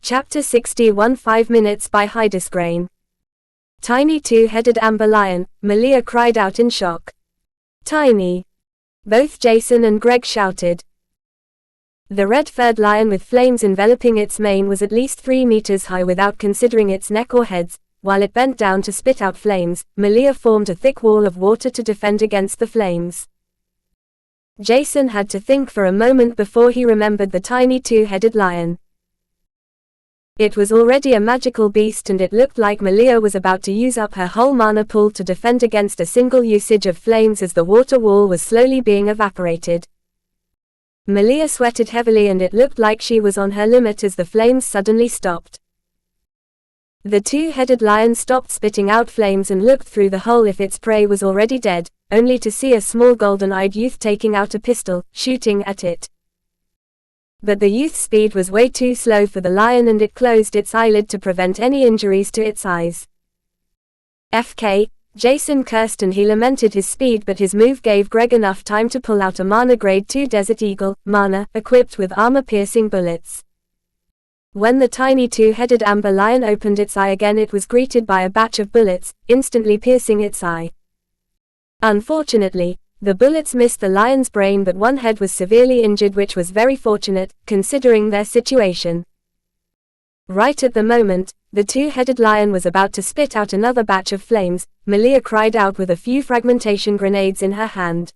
Chapter 61 5 Minutes by Hydesgrain. Tiny two-headed amber lion, Malia cried out in shock. Tiny! Both Jason and Greg shouted. The red-furred lion with flames enveloping its mane was at least 3 meters high without considering its neck or heads. While it bent down to spit out flames, Malia formed a thick wall of water to defend against the flames. Jason had to think for a moment before he remembered the tiny two-headed lion. It was already a magical beast and it looked like Malia was about to use up her whole mana pool to defend against a single usage of flames as the water wall was slowly being evaporated. Malia sweated heavily and it looked like she was on her limit as the flames suddenly stopped. The two-headed lion stopped spitting out flames and looked through the hole if its prey was already dead, only to see a small golden-eyed youth taking out a pistol, shooting at it. But the youth's speed was way too slow for the lion and it closed its eyelid to prevent any injuries to its eyes. FK, Jason cursed and he lamented his speed, but his move gave Greg enough time to pull out a mana grade 2 Desert Eagle, mana, equipped with armor-piercing bullets. When the tiny two-headed amber lion opened its eye again, it was greeted by a batch of bullets, instantly piercing its eye. Unfortunately, the bullets missed the lion's brain, but one head was severely injured, which was very fortunate, considering their situation. Right at the moment, the two-headed lion was about to spit out another batch of flames. Malia cried out with a few fragmentation grenades in her hand.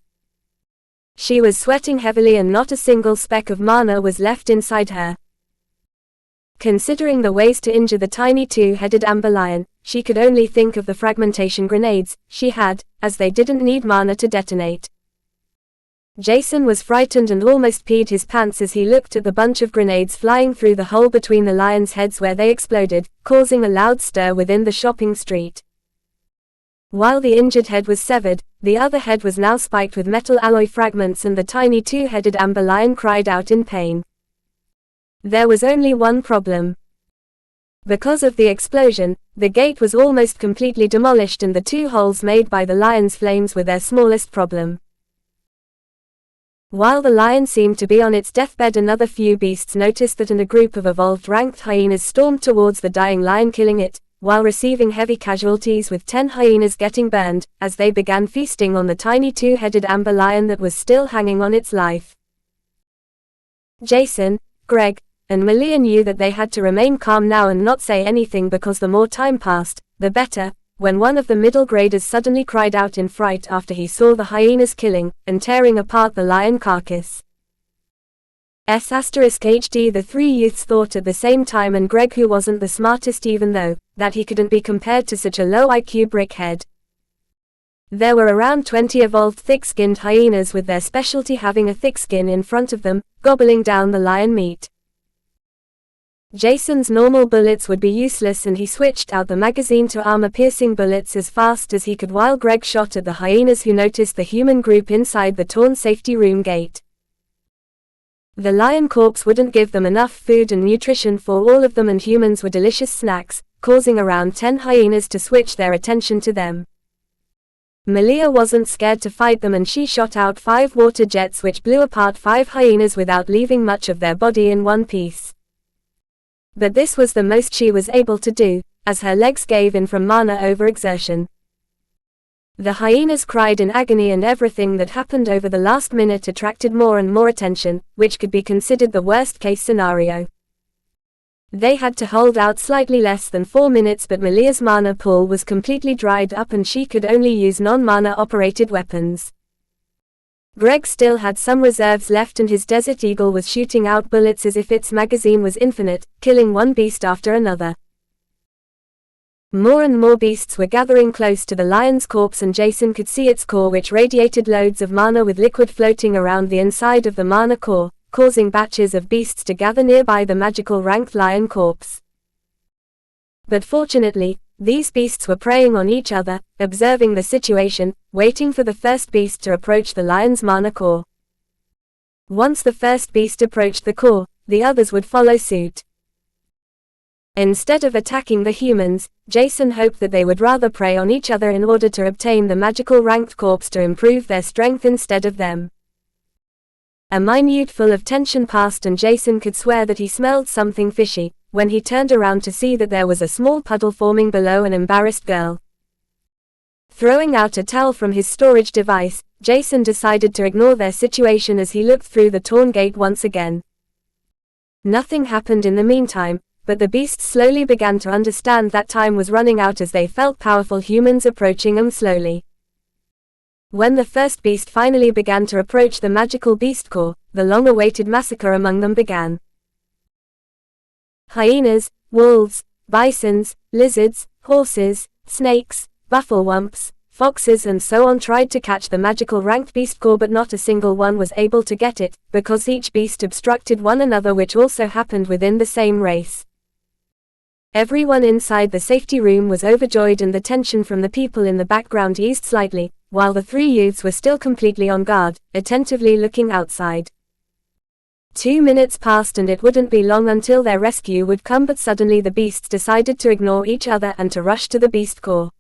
She was sweating heavily and not a single speck of mana was left inside her. Considering the ways to injure the tiny two-headed amber lion, she could only think of the fragmentation grenades she had, as they didn't need mana to detonate. Jason was frightened and almost peed his pants as he looked at the bunch of grenades flying through the hole between the lions' heads where they exploded, causing a loud stir within the shopping street. While the injured head was severed, the other head was now spiked with metal alloy fragments and the tiny two-headed amber lion cried out in pain. There was only one problem. Because of the explosion, the gate was almost completely demolished and the two holes made by the lion's flames were their smallest problem. While the lion seemed to be on its deathbed, another few beasts noticed that and a group of evolved ranked hyenas stormed towards the dying lion, killing it, while receiving heavy casualties, with 10 hyenas getting burned, as they began feasting on the tiny two-headed amber lion that was still hanging on its life. Jason, Greg, and Malia knew that they had to remain calm now and not say anything, because the more time passed, the better, when one of the middle graders suddenly cried out in fright after he saw the hyenas killing and tearing apart the lion carcass. **HD The three youths thought at the same time, and Greg, who wasn't the smartest even though, that he couldn't be compared to such a low IQ brickhead. There were around 20 evolved thick-skinned hyenas, with their specialty having a thick skin in front of them, gobbling down the lion meat. Jason's normal bullets would be useless and he switched out the magazine to armor-piercing bullets as fast as he could, while Greg shot at the hyenas who noticed the human group inside the torn safety room gate. The lion corpse wouldn't give them enough food and nutrition for all of them, and humans were delicious snacks, causing around 10 hyenas to switch their attention to them. Malia wasn't scared to fight them and she shot out 5 water jets which blew apart 5 hyenas without leaving much of their body in one piece. But this was the most she was able to do, as her legs gave in from mana overexertion. The hyenas cried in agony, and everything that happened over the last minute attracted more and more attention, which could be considered the worst-case scenario. They had to hold out slightly less than 4 minutes, but Malia's mana pool was completely dried up and she could only use non-mana operated weapons. Greg still had some reserves left and his Desert Eagle was shooting out bullets as if its magazine was infinite, killing one beast after another. More and more beasts were gathering close to the lion's corpse and Jason could see its core, which radiated loads of mana with liquid floating around the inside of the mana core, causing batches of beasts to gather nearby the magical ranked lion corpse. But fortunately, these beasts were preying on each other, observing the situation, waiting for the first beast to approach the lion's mana core. Once the first beast approached the core, the others would follow suit. Instead of attacking the humans, Jason hoped that they would rather prey on each other in order to obtain the magical ranked corpse to improve their strength instead of them. A minute full of tension passed and Jason could swear that he smelled something fishy, when he turned around to see that there was a small puddle forming below an embarrassed girl. Throwing out a towel from his storage device, Jason decided to ignore their situation as he looked through the torn gate once again. Nothing happened in the meantime, but the beasts slowly began to understand that time was running out as they felt powerful humans approaching them slowly. When the first beast finally began to approach the magical beast core, the long-awaited massacre among them began. Hyenas, wolves, bisons, lizards, horses, snakes, bufflewumps, foxes and so on tried to catch the magical ranked beast core, but not a single one was able to get it, because each beast obstructed one another, which also happened within the same race. Everyone inside the safety room was overjoyed and the tension from the people in the background eased slightly, while the three youths were still completely on guard, attentively looking outside. 2 minutes passed and it wouldn't be long until their rescue would come, but suddenly the beasts decided to ignore each other and to rush to the beast core.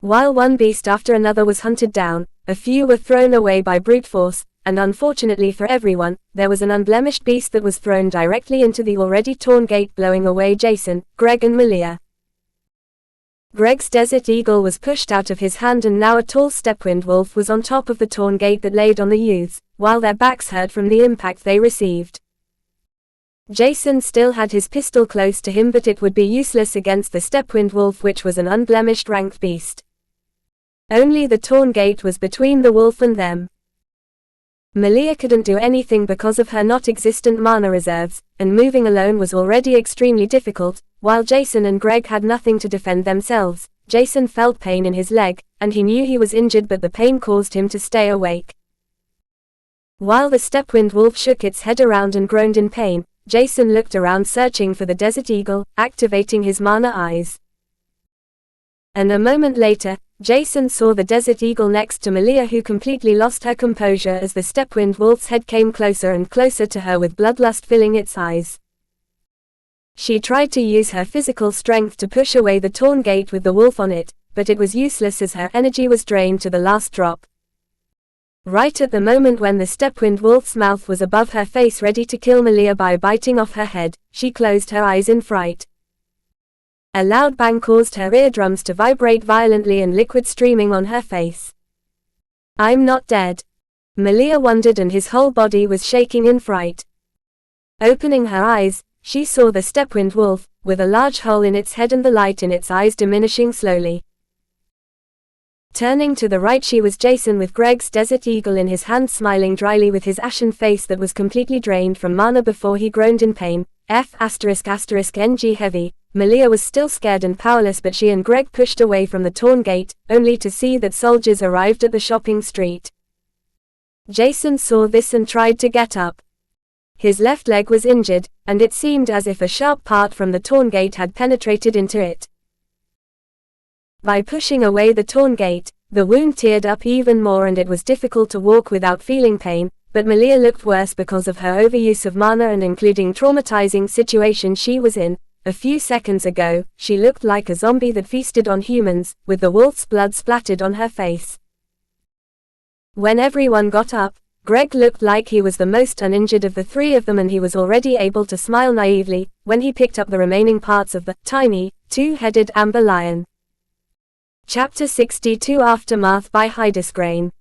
While one beast after another was hunted down, a few were thrown away by brute force, and unfortunately for everyone, there was an unblemished beast that was thrown directly into the already torn gate, blowing away Jason, Greg and Malia. Greg's desert eagle was pushed out of his hand and now a tall stepwind wolf was on top of the torn gate that laid on the youths, while their backs hurt from the impact they received. Jason still had his pistol close to him, but it would be useless against the stepwind wolf, which was an unblemished ranked beast. Only the torn gate was between the wolf and them. Malia couldn't do anything because of her not-existent mana reserves, and moving alone was already extremely difficult. While Jason and Greg had nothing to defend themselves, Jason felt pain in his leg, and he knew he was injured, but the pain caused him to stay awake. While the stepwind wolf shook its head around and groaned in pain, Jason looked around searching for the desert eagle, activating his mana eyes. And a moment later, Jason saw the desert eagle next to Malia, who completely lost her composure as the stepwind wolf's head came closer and closer to her with bloodlust filling its eyes. She tried to use her physical strength to push away the torn gate with the wolf on it, but it was useless as her energy was drained to the last drop. Right at the moment when the stepwind wolf's mouth was above her face ready to kill Malia by biting off her head, she closed her eyes in fright. A loud bang caused her eardrums to vibrate violently and liquid streaming on her face. "I'm not dead," Malia wondered, and his whole body was shaking in fright. Opening her eyes, she saw the stepwind wolf, with a large hole in its head and the light in its eyes diminishing slowly. Turning to the right, she was Jason with Greg's desert eagle in his hand, smiling dryly with his ashen face that was completely drained from mana before he groaned in pain. F****ng heavy. Malia was still scared and powerless, but she and Greg pushed away from the torn gate, only to see that soldiers arrived at the shopping street. Jason saw this and tried to get up. His left leg was injured, and it seemed as if a sharp part from the torn gate had penetrated into it. By pushing away the torn gate, the wound teared up even more and it was difficult to walk without feeling pain, but Malia looked worse because of her overuse of mana and including traumatizing situation she was in. A few seconds ago, she looked like a zombie that feasted on humans, with the wolf's blood splattered on her face. When everyone got up, Greg looked like he was the most uninjured of the three of them, and he was already able to smile naively when he picked up the remaining parts of the tiny, two-headed amber lion. Chapter 62 Aftermath by Hydesgrain.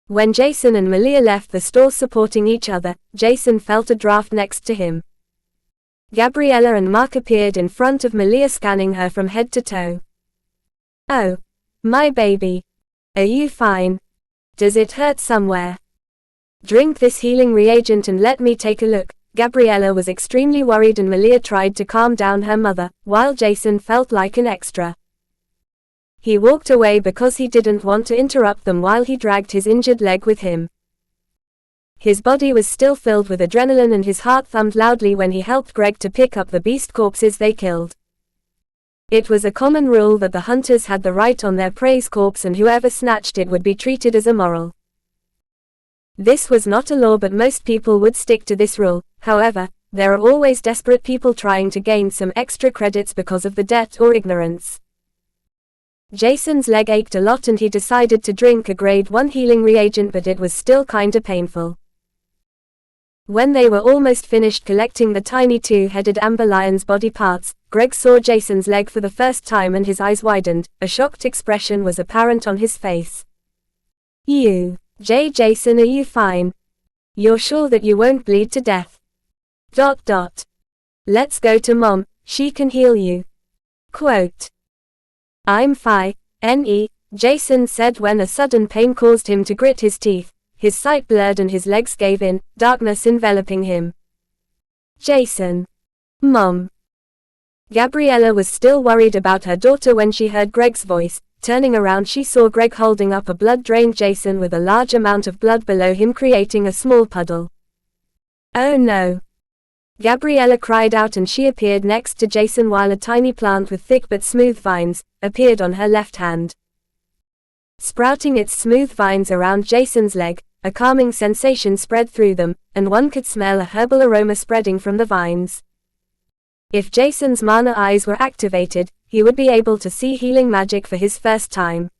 When Jason and Malia left the store supporting each other, Jason felt a draft next to him. Gabriella and Mark appeared in front of Malia, scanning her from head to toe. "Oh, my baby. Are you fine? Does it hurt somewhere? Drink this healing reagent and let me take a look." Gabriella was extremely worried and Malia tried to calm down her mother, while Jason felt like an extra. He walked away because he didn't want to interrupt them while he dragged his injured leg with him. His body was still filled with adrenaline and his heart thumped loudly when he helped Greg to pick up the beast corpses they killed. It was a common rule that the hunters had the right on their prey's corpse and whoever snatched it would be treated as immoral. This was not a law, but most people would stick to this rule. However, there are always desperate people trying to gain some extra credits because of the debt or ignorance. Jason's leg ached a lot and he decided to drink a grade 1 healing reagent, but it was still kinda painful. When they were almost finished collecting the tiny two-headed amber lion's body parts, Greg saw Jason's leg for the first time and his eyes widened. A shocked expression was apparent on his face. Jason, are you fine? You're sure that you won't bleed to death? Let's go to Mom, she can heal you. Quote. I'm fine, Jason said when a sudden pain caused him to grit his teeth. His sight blurred and his legs gave in, darkness enveloping him. Jason. Mom. Gabriella was still worried about her daughter when she heard Greg's voice. Turning around, she saw Greg holding up a blood-drained Jason with a large amount of blood below him, creating a small puddle. Oh no! Gabriella cried out, and she appeared next to Jason while a tiny plant with thick but smooth vines appeared on her left hand. Sprouting its smooth vines around Jason's leg, a calming sensation spread through them, and one could smell a herbal aroma spreading from the vines. If Jason's mana eyes were activated, he would be able to see healing magic for his first time.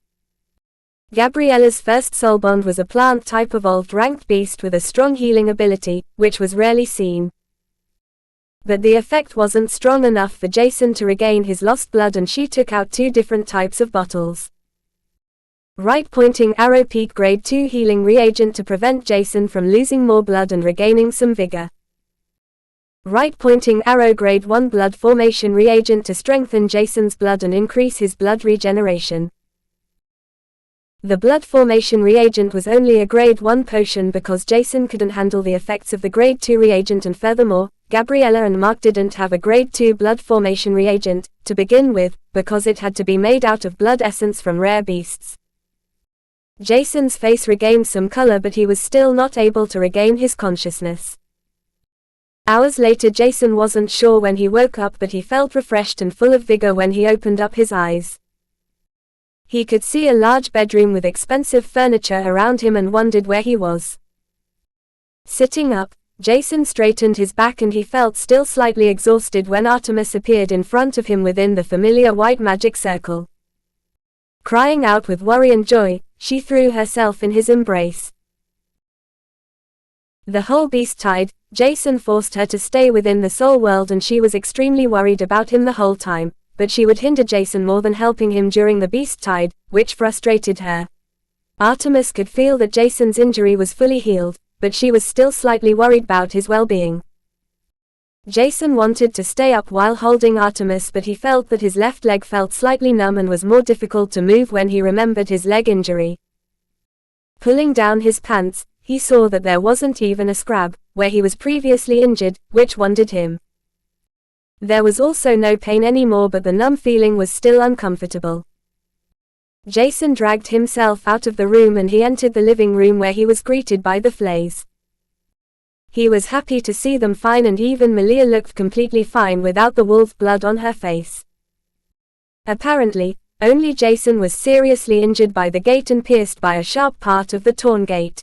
Gabriella's first soul bond was a plant-type evolved ranked beast with a strong healing ability, which was rarely seen. But the effect wasn't strong enough for Jason to regain his lost blood, and she took out 2 different types of bottles. Right pointing arrow peak grade 2 healing reagent to prevent Jason from losing more blood and regaining some vigor. Right pointing arrow grade 1 blood formation reagent to strengthen Jason's blood and increase his blood regeneration. The blood formation reagent was only a grade 1 potion because Jason couldn't handle the effects of the grade 2 reagent, and furthermore, Gabriella and Mark didn't have a grade 2 blood formation reagent to begin with, because it had to be made out of blood essence from rare beasts. Jason's face regained some color, but he was still not able to regain his consciousness. Hours later, Jason wasn't sure when he woke up, but he felt refreshed and full of vigor when he opened up his eyes. He could see a large bedroom with expensive furniture around him and wondered where he was. Sitting up, Jason straightened his back, and he felt still slightly exhausted when Artemis appeared in front of him within the familiar white magic circle. Crying out with worry and joy, she threw herself in his embrace. The whole beast tide, Jason forced her to stay within the soul world, and she was extremely worried about him the whole time, but she would hinder Jason more than helping him during the beast tide, which frustrated her. Artemis could feel that Jason's injury was fully healed, but she was still slightly worried about his well-being. Jason wanted to stay up while holding Artemis, but he felt that his left leg felt slightly numb and was more difficult to move when he remembered his leg injury. Pulling down his pants, he saw that there wasn't even a scab where he was previously injured, which wondered him. There was also no pain anymore, but the numb feeling was still uncomfortable. Jason dragged himself out of the room and he entered the living room, where he was greeted by the Flays. He was happy to see them fine, and even Malia looked completely fine without the wolf blood on her face. Apparently, only Jason was seriously injured by the gate and pierced by a sharp part of the torn gate.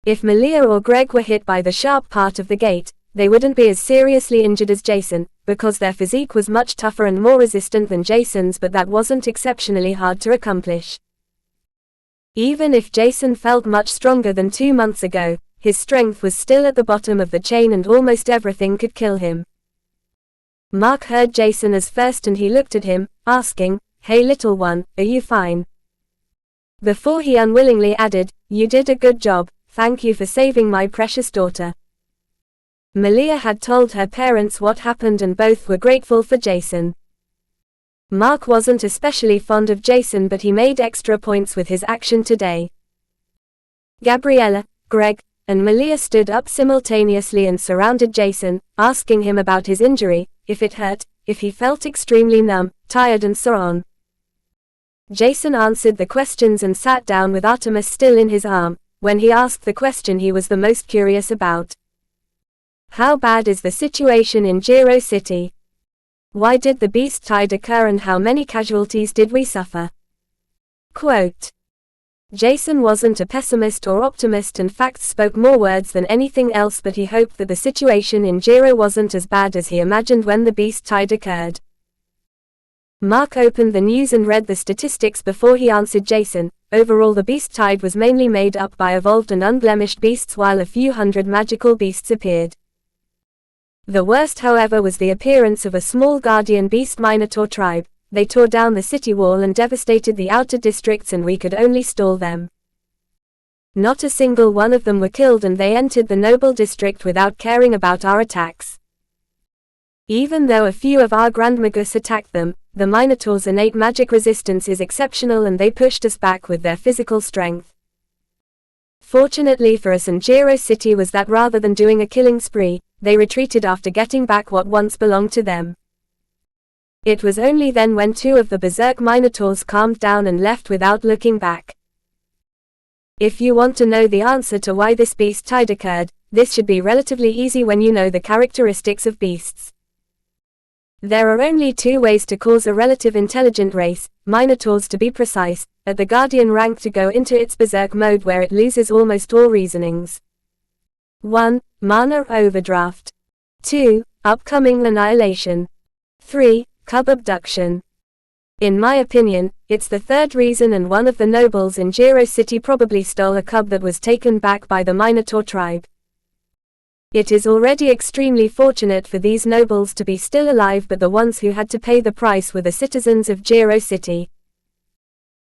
If Malia or Greg were hit by the sharp part of the gate, they wouldn't be as seriously injured as Jason, because their physique was much tougher and more resistant than Jason's, but that wasn't exceptionally hard to accomplish. Even if Jason felt much stronger than 2 months ago, his strength was still at the bottom of the chain and almost everything could kill him. Mark heard Jason as first, and he looked at him, asking, "Hey little one, are you fine?" Before he unwillingly added, "You did a good job, thank you for saving my precious daughter." Malia had told her parents what happened, and both were grateful for Jason. Mark wasn't especially fond of Jason, but he made extra points with his action today. Gabriella, Greg, and Malia stood up simultaneously and surrounded Jason, asking him about his injury, if it hurt, if he felt extremely numb, tired, and so on. Jason answered the questions and sat down with Artemis still in his arm, when he asked the question he was the most curious about. How bad is the situation in Jiro City? Why did the beast tide occur, and how many casualties did we suffer? Quote. Jason wasn't a pessimist or optimist, and facts spoke more words than anything else, but he hoped that the situation in Jiro wasn't as bad as he imagined when the beast tide occurred. Mark opened the news and read the statistics before he answered Jason, overall the beast tide was mainly made up by evolved and unblemished beasts while a few hundred magical beasts appeared. The worst however was the appearance of a small guardian beast Minotaur tribe. They tore down the city wall and devastated the outer districts and we could only stall them. Not a single one of them were killed and they entered the noble district without caring about our attacks. Even though a few of our Grandmagus attacked them, the Minotaur's innate magic resistance is exceptional and they pushed us back with their physical strength. Fortunately for us and Jiro City was that rather than doing a killing spree, they retreated after getting back what once belonged to them. It was only then when two of the berserk Minotaurs calmed down and left without looking back. If you want to know the answer to why this beast tide occurred, this should be relatively easy when you know the characteristics of beasts. There are only two ways to cause a relative intelligent race, Minotaurs to be precise, at the Guardian rank to go into its berserk mode where it loses almost all reasonings. 1. Mana overdraft. 2. Upcoming annihilation. 3. Cub abduction. In my opinion, it's the third reason and one of the nobles in Jiro City probably stole a cub that was taken back by the Minotaur tribe. It is already extremely fortunate for these nobles to be still alive but the ones who had to pay the price were the citizens of Jiro City.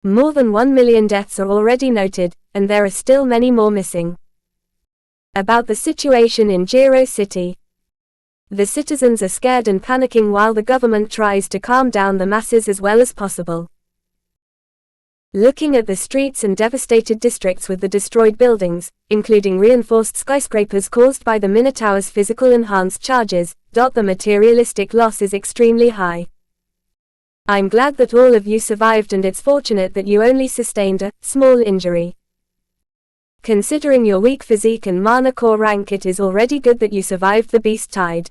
More than 1 million deaths are already noted, and there are still many more missing. About the situation in Jiro City. The citizens are scared and panicking while the government tries to calm down the masses as well as possible. Looking at the streets and devastated districts with the destroyed buildings, including reinforced skyscrapers caused by the Minotaur's physical enhanced charges, the materialistic loss is extremely high. I'm glad that all of you survived and it's fortunate that you only sustained a small injury. Considering your weak physique and mana core rank, it is already good that you survived the beast tide.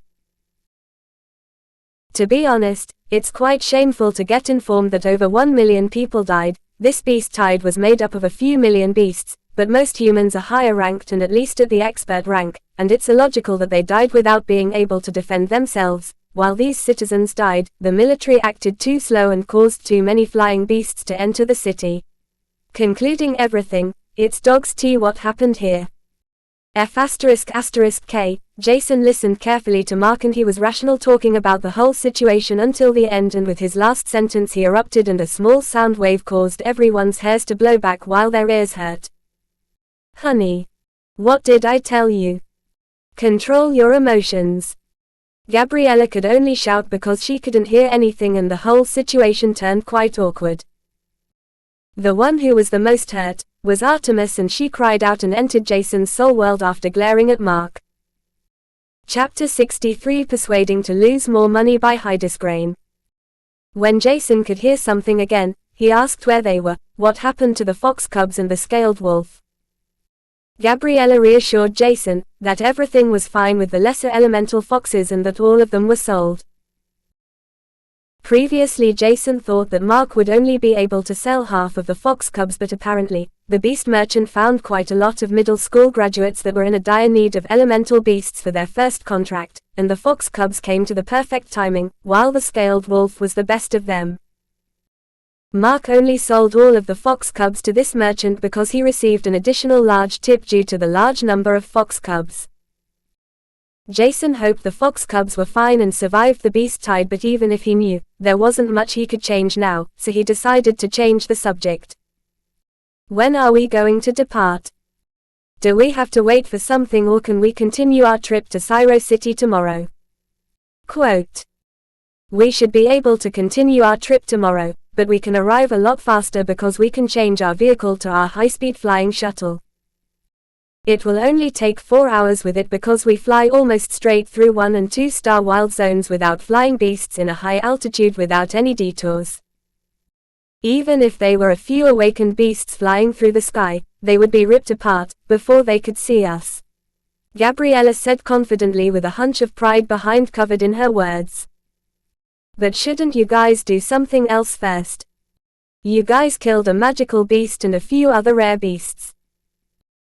To be honest, it's quite shameful to get informed that over 1 million people died. This beast tide was made up of a few million beasts, but most humans are higher ranked and at least at the expert rank, and it's illogical that they died without being able to defend themselves. While these citizens died, the military acted too slow and caused too many flying beasts to enter the city. Concluding everything, it's dog's tea what happened here. F***K, Jason listened carefully to Mark and he was rational talking about the whole situation until the end, and with his last sentence he erupted and a small sound wave caused everyone's hairs to blow back while their ears hurt. Honey. What did I tell you? Control your emotions. Gabriella could only shout because she couldn't hear anything and the whole situation turned quite awkward. The one who was the most hurt was Artemis, and she cried out and entered Jason's soul world after glaring at Mark. Chapter 63 Persuading to lose more money by Hydesgrain. When Jason could hear something again, he asked where they were, what happened to the fox cubs and the scaled wolf. Gabriella reassured Jason that everything was fine with the lesser elemental foxes and that all of them were sold. Previously Jason thought that Mark would only be able to sell half of the fox cubs, but apparently, the beast merchant found quite a lot of middle school graduates that were in a dire need of elemental beasts for their first contract, and the fox cubs came to the perfect timing, while the scaled wolf was the best of them. Mark only sold all of the fox cubs to this merchant because he received an additional large tip due to the large number of fox cubs. Jason hoped the fox cubs were fine and survived the beast tide, but even if he knew, there wasn't much he could change now, so he decided to change the subject. When are we going to depart? Do we have to wait for something or can we continue our trip to Jiro City tomorrow? Quote. We should be able to continue our trip tomorrow, but we can arrive a lot faster because we can change our vehicle to our high-speed flying shuttle. It will only take 4 hours with it because we fly almost straight through 1 and 2 star wild zones without flying beasts in a high altitude without any detours. Even if they were a few awakened beasts flying through the sky, they would be ripped apart before they could see us. Gabriella said confidently with a hunch of pride behind covered in her words. But shouldn't you guys do something else first? You guys killed a magical beast and a few other rare beasts.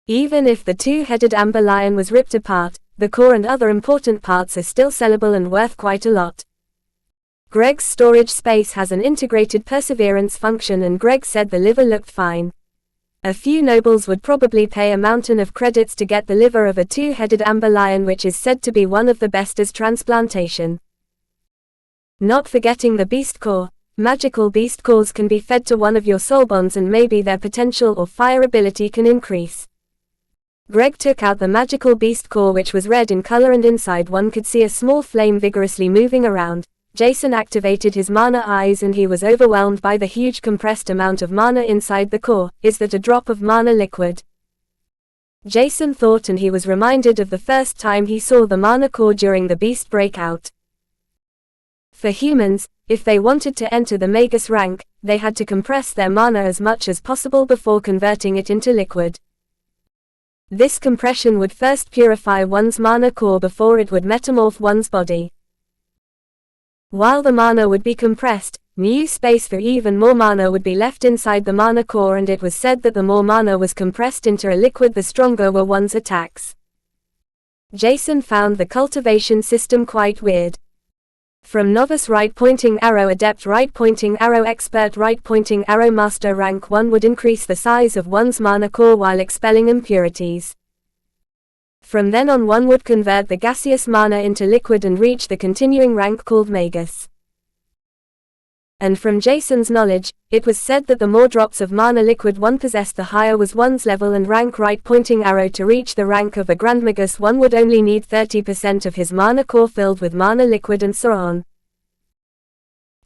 Even if the two-headed amber lion was ripped apart, the core and other important parts are still sellable and worth quite a lot. Greg's storage space has an integrated perseverance function and Greg said the liver looked fine. A few nobles would probably pay a mountain of credits to get the liver of a two-headed amber lion, which is said to be one of the best as transplantation. Not forgetting the beast core. Magical beast cores can be fed to one of your soul bonds and maybe their potential or fire ability can increase. Greg took out the magical beast core, which was red in color, and inside one could see a small flame vigorously moving around. Jason activated his mana eyes and he was overwhelmed by the huge compressed amount of mana inside the core. Is that a drop of mana liquid? Jason thought, and he was reminded of the first time he saw the mana core during the beast breakout. For humans, if they wanted to enter the Magus rank, they had to compress their mana as much as possible before converting it into liquid. This compression would first purify one's mana core before it would metamorph one's body. While the mana would be compressed, new space for even more mana would be left inside the mana core, and it was said that the more mana was compressed into a liquid, the stronger were one's attacks. Jason found the cultivation system quite weird. From novice right-pointing arrow, adept right-pointing arrow, expert right-pointing arrow, master rank 1 would increase the size of one's mana core while expelling impurities. From then on, one would convert the gaseous mana into liquid and reach the continuing rank called Magus. And from Jason's knowledge, it was said that the more drops of mana liquid one possessed, the higher was one's level and rank. Right-pointing arrow, to reach the rank of a Grand Magus, one would only need 30% of his mana core filled with mana liquid, and so on.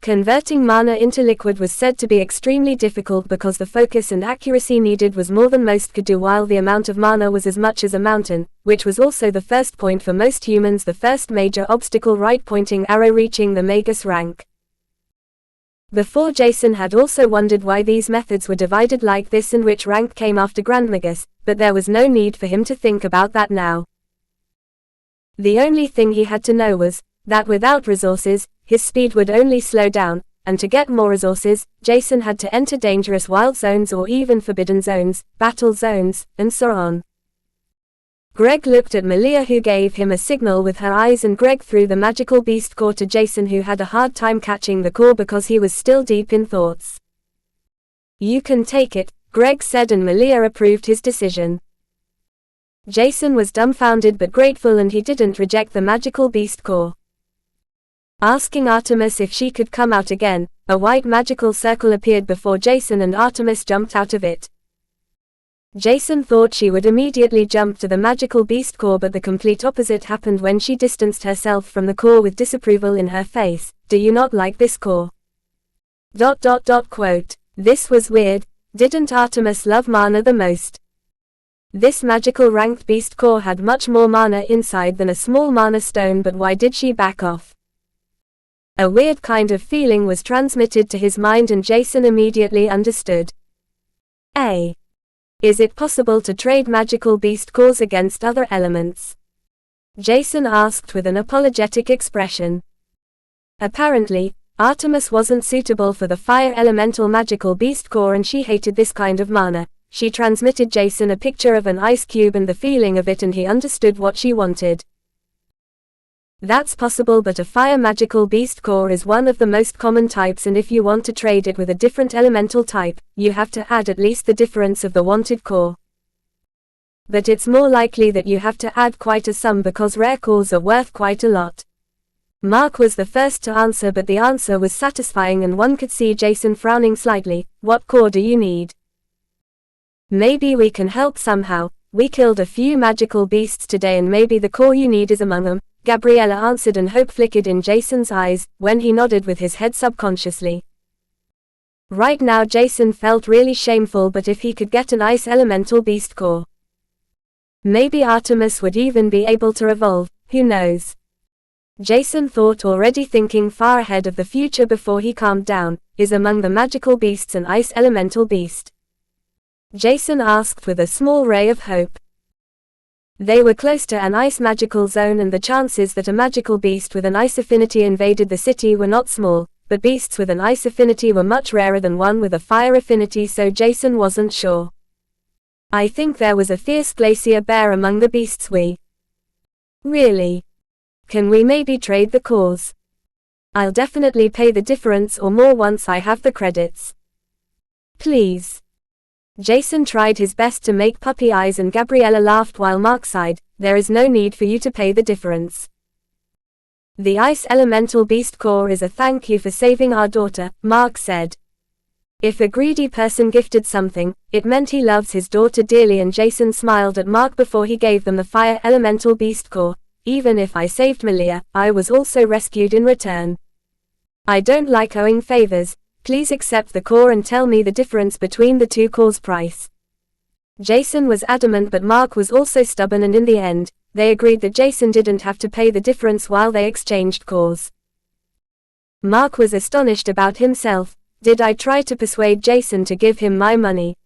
Converting mana into liquid was said to be extremely difficult because the focus and accuracy needed was more than most could do, while the amount of mana was as much as a mountain, which was also the first point for most humans, the first major obstacle right-pointing arrow reaching the Magus rank. Before, Jason had also wondered why these methods were divided like this and which rank came after Grand Magus, but there was no need for him to think about that now. The only thing he had to know was that without resources, his speed would only slow down, and to get more resources, Jason had to enter dangerous wild zones or even forbidden zones, battle zones, and so on. Greg looked at Malia, who gave him a signal with her eyes, and Greg threw the magical beast core to Jason, who had a hard time catching the core because he was still deep in thoughts. "You can take it," Greg said, and Malia approved his decision. Jason was dumbfounded but grateful, and he didn't reject the magical beast core. Asking Artemis if she could come out again, a white magical circle appeared before Jason and Artemis jumped out of it. Jason thought she would immediately jump to the magical beast core, but the complete opposite happened when she distanced herself from the core with disapproval in her face. "Do you not like this core?" Quote. "This was weird. Didn't Artemis love mana the most? This magical ranked beast core had much more mana inside than a small mana stone, but why did she back off?" A weird kind of feeling was transmitted to his mind, and Jason immediately understood. Is it possible to trade magical beast cores against other elements? Jason asked with an apologetic expression. Apparently, Artemis wasn't suitable for the fire elemental magical beast core, and she hated this kind of mana. She transmitted Jason a picture of an ice cube and the feeling of it, and he understood what she wanted. That's possible, but a fire magical beast core is one of the most common types, and if you want to trade it with a different elemental type, you have to add at least the difference of the wanted core. But it's more likely that you have to add quite a sum because rare cores are worth quite a lot. Mark was the first to answer, but the answer was satisfying and one could see Jason frowning slightly. "What core do you need?" "Maybe we can help somehow. We killed a few magical beasts today and maybe the core you need is among them," Gabriella answered, and hope flickered in Jason's eyes when he nodded with his head subconsciously. Right now Jason felt really shameful, but if he could get an ice elemental beast core, maybe Artemis would even be able to evolve, who knows? Jason thought, already thinking far ahead of the future before he calmed down. "Is among the magical beasts an ice elemental beast?" Jason asked with a small ray of hope. They were close to an ice magical zone, and the chances that a magical beast with an ice affinity invaded the city were not small, but beasts with an ice affinity were much rarer than one with a fire affinity, so Jason wasn't sure. "I think there was a fierce glacier bear among the beasts we." "Really? Can we maybe trade the cores? I'll definitely pay the difference or more once I have the credits." "Please." Jason tried his best to make puppy eyes and Gabriella laughed while Mark sighed, "There is no need for you to pay the difference. The Ice Elemental Beast Core is a thank you for saving our daughter," Mark said. If a greedy person gifted something, it meant he loves his daughter dearly, and Jason smiled at Mark before he gave them the Fire Elemental Beast Core. "Even if I saved Malia, I was also rescued in return. I don't like owing favors. Please accept the core and tell me the difference between the two cores' price." Jason was adamant, but Mark was also stubborn, and in the end, they agreed that Jason didn't have to pay the difference while they exchanged cores. Mark was astonished about himself. Did I try to persuade Jason to give him my money?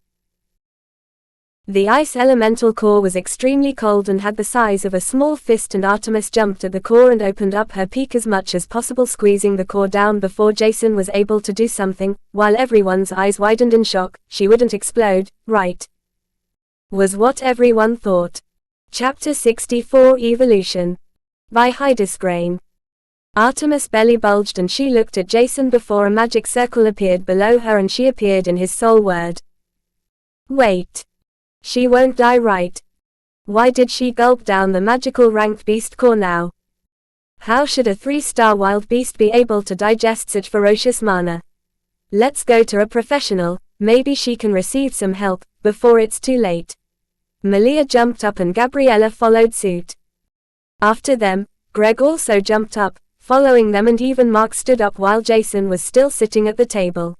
The Ice Elemental Core was extremely cold and had the size of a small fist, and Artemis jumped at the core and opened up her beak as much as possible, squeezing the core down before Jason was able to do something. While everyone's eyes widened in shock, "She wouldn't explode, right?" was what everyone thought. Chapter 64 Evolution by Hydesgrain. Artemis' belly bulged and she looked at Jason before a magic circle appeared below her and she appeared in his soul word. Wait. She won't die, right? Why did she gulp down the magical ranked beast core now? How should a 3-star wild beast be able to digest such ferocious mana? Let's go to a professional, maybe she can receive some help, before it's too late. Malia jumped up and Gabriella followed suit. After them, Greg also jumped up, following them, and even Mark stood up while Jason was still sitting at the table.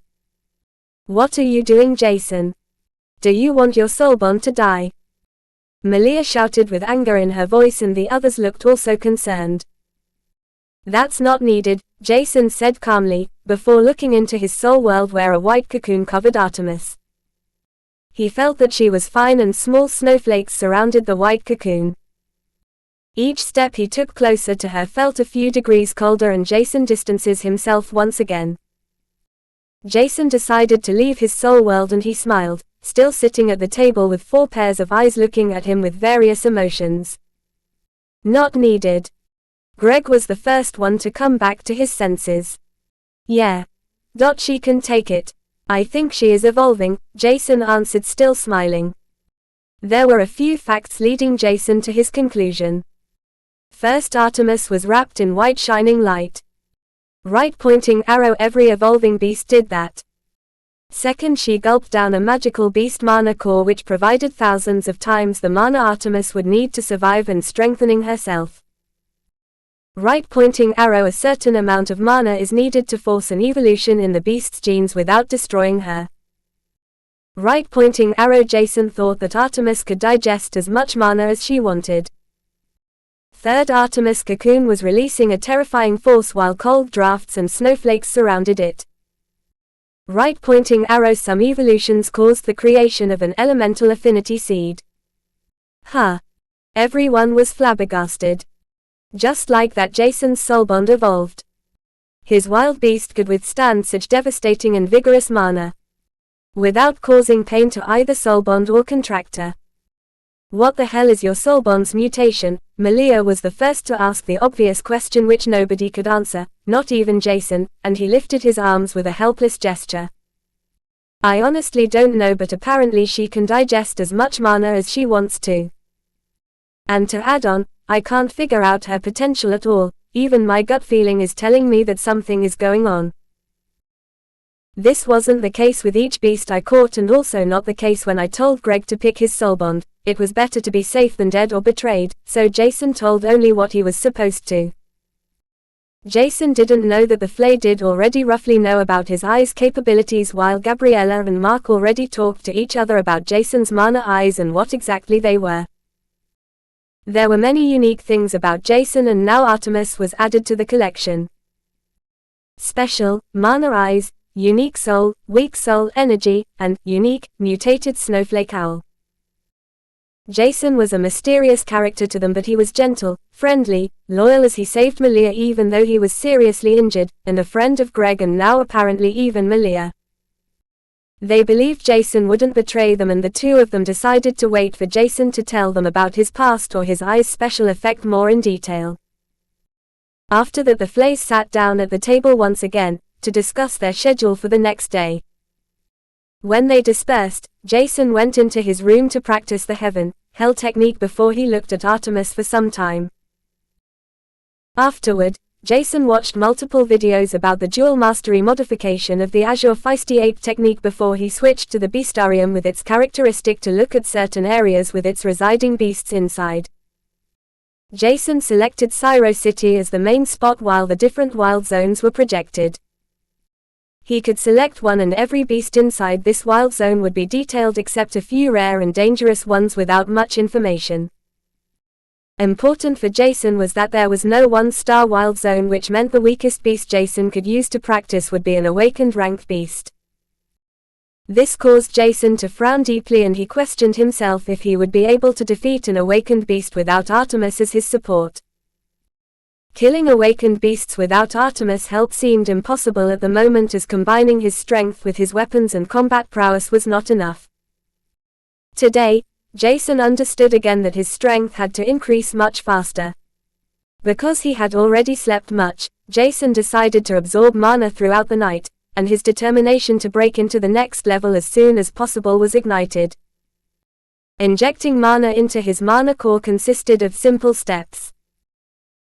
"What are you doing, Jason? Do you want your soulbond to die?" Malia shouted with anger in her voice, and the others looked also concerned. "That's not needed," Jason said calmly, before looking into his soul world where a white cocoon covered Artemis. He felt that she was fine and small snowflakes surrounded the white cocoon. Each step he took closer to her felt a few degrees colder, and Jason distances himself once again. Jason decided to leave his soul world and he smiled, still sitting at the table with 4 pairs of eyes looking at him with various emotions. "Not needed." Greg was the first one to come back to his senses. "Yeah. She can take it. I think she is evolving," Jason answered, still smiling. There were a few facts leading Jason to his conclusion. First, Artemis was wrapped in white shining light. Right pointing arrow, every evolving beast did that. Second, she gulped down a magical beast mana core which provided thousands of times the mana Artemis would need to survive and strengthening herself. Right pointing arrow, a certain amount of mana is needed to force an evolution in the beast's genes without destroying her. Right pointing arrow, Jason thought that Artemis could digest as much mana as she wanted. Third, Artemis' cocoon was releasing a terrifying force while cold drafts and snowflakes surrounded it. Right pointing arrow, some evolutions caused the creation of an elemental affinity seed. Everyone was flabbergasted. Just like that, Jason's soulbond evolved. His wild beast could withstand such devastating and vigorous mana without causing pain to either soulbond or contractor. "What the hell is your soulbond's mutation?" Malia was the first to ask the obvious question which nobody could answer, not even Jason, and he lifted his arms with a helpless gesture. "I honestly don't know, but apparently she can digest as much mana as she wants to. And to add on, I can't figure out her potential at all. Even my gut feeling is telling me that something is going on. This wasn't the case with each beast I caught, and also not the case when I told Greg to pick his soulbond. It was better to be safe than dead or betrayed, so Jason told only what he was supposed to." Jason didn't know that the Flay did already roughly know about his eyes' capabilities, while Gabriella and Mark already talked to each other about Jason's mana eyes and what exactly they were. There were many unique things about Jason, and now Artemis was added to the collection. Special, mana eyes, unique soul, weak soul energy, and unique, mutated snowflake owl. Jason was a mysterious character to them, but he was gentle, friendly, loyal as he saved Malia even though he was seriously injured, and a friend of Greg and now apparently even Malia. They believed Jason wouldn't betray them, and the two of them decided to wait for Jason to tell them about his past or his eyes' special effect more in detail. After that, the Flays sat down at the table once again, to discuss their schedule for the next day. When they dispersed, Jason went into his room to practice the heaven-hell technique before he looked at Artemis for some time. Afterward, Jason watched multiple videos about the dual mastery modification of the Azure Feisty Ape technique before he switched to the Beastarium with its characteristic to look at certain areas with its residing beasts inside. Jason selected Syro City as the main spot while the different wild zones were projected. He could select one and every beast inside this wild zone would be detailed except a few rare and dangerous ones without much information. Important for Jason was that there was no one-star wild zone, which meant the weakest beast Jason could use to practice would be an awakened ranked beast. This caused Jason to frown deeply and he questioned himself if he would be able to defeat an awakened beast without Artemis as his support. Killing awakened beasts without Artemis' help seemed impossible at the moment, as combining his strength with his weapons and combat prowess was not enough. Today, Jason understood again that his strength had to increase much faster. Because he had already slept much, Jason decided to absorb mana throughout the night, and his determination to break into the next level as soon as possible was ignited. Injecting mana into his mana core consisted of simple steps.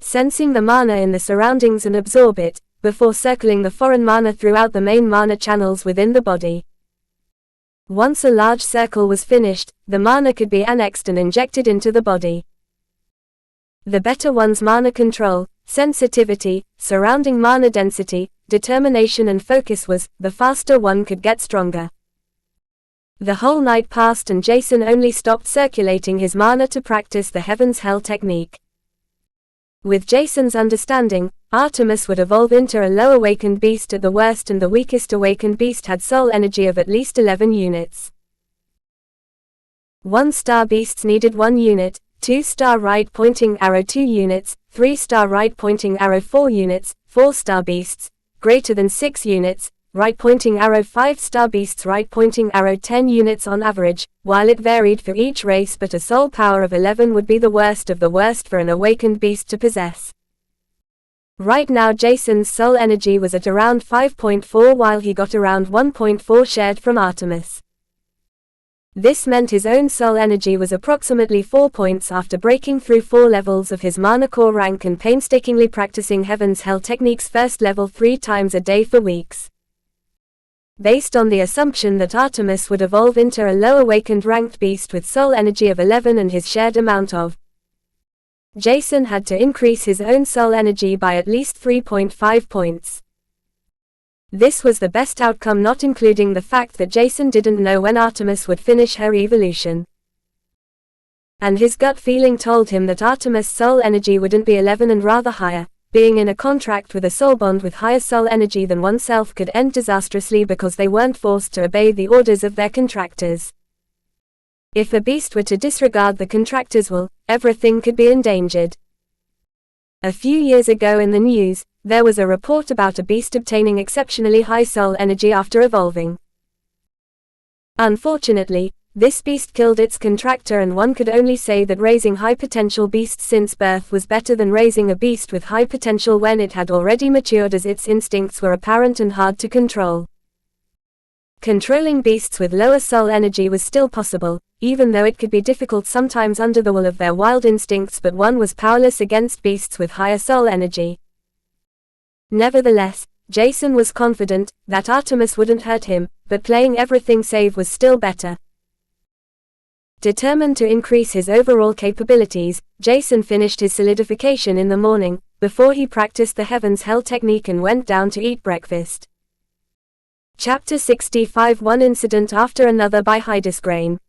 Sensing the mana in the surroundings and absorb it, before circling the foreign mana throughout the main mana channels within the body. Once a large circle was finished, the mana could be annexed and injected into the body. The better one's mana control, sensitivity, surrounding mana density, determination and focus was, the faster one could get stronger. The whole night passed and Jason only stopped circulating his mana to practice the Heaven's Hell technique. With Jason's understanding, Artemis would evolve into a low awakened beast at the worst, and the weakest awakened beast had soul energy of at least 11 units. 1-star beasts needed 1 unit, 2-star right pointing arrow 2 units, 3-star right pointing arrow 4 units, 4-star beasts, greater than 6 units, right pointing arrow 5-star beasts right pointing arrow 10 units on average, while it varied for each race, but a soul power of 11 would be the worst of the worst for an awakened beast to possess. Right now Jason's soul energy was at around 5.4 while he got around 1.4 shared from Artemis. This meant his own soul energy was approximately 4 points after breaking through 4 levels of his mana core rank and painstakingly practicing Heaven's Hell technique's first level 3 times a day for weeks. Based on the assumption that Artemis would evolve into a low awakened ranked beast with soul energy of 11 and his shared amount of, Jason had to increase his own soul energy by at least 3.5 points. This was the best outcome, not including the fact that Jason didn't know when Artemis would finish her evolution. And his gut feeling told him that Artemis' soul energy wouldn't be 11 and rather higher. Being in a contract with a soul bond with higher soul energy than oneself could end disastrously because they weren't forced to obey the orders of their contractors. If a beast were to disregard the contractor's will, everything could be endangered. A few years ago in the news, there was a report about a beast obtaining exceptionally high soul energy after evolving. Unfortunately, this beast killed its contractor, and one could only say that raising high potential beasts since birth was better than raising a beast with high potential when it had already matured, as its instincts were apparent and hard to control. Controlling beasts with lower soul energy was still possible, even though it could be difficult sometimes under the will of their wild instincts, but one was powerless against beasts with higher soul energy. Nevertheless, Jason was confident that Artemis wouldn't hurt him, but playing everything safe was still better. Determined to increase his overall capabilities, Jason finished his solidification in the morning, before he practiced the Heaven's Hell technique and went down to eat breakfast. Chapter 65 One incident after another by Hydesgrain.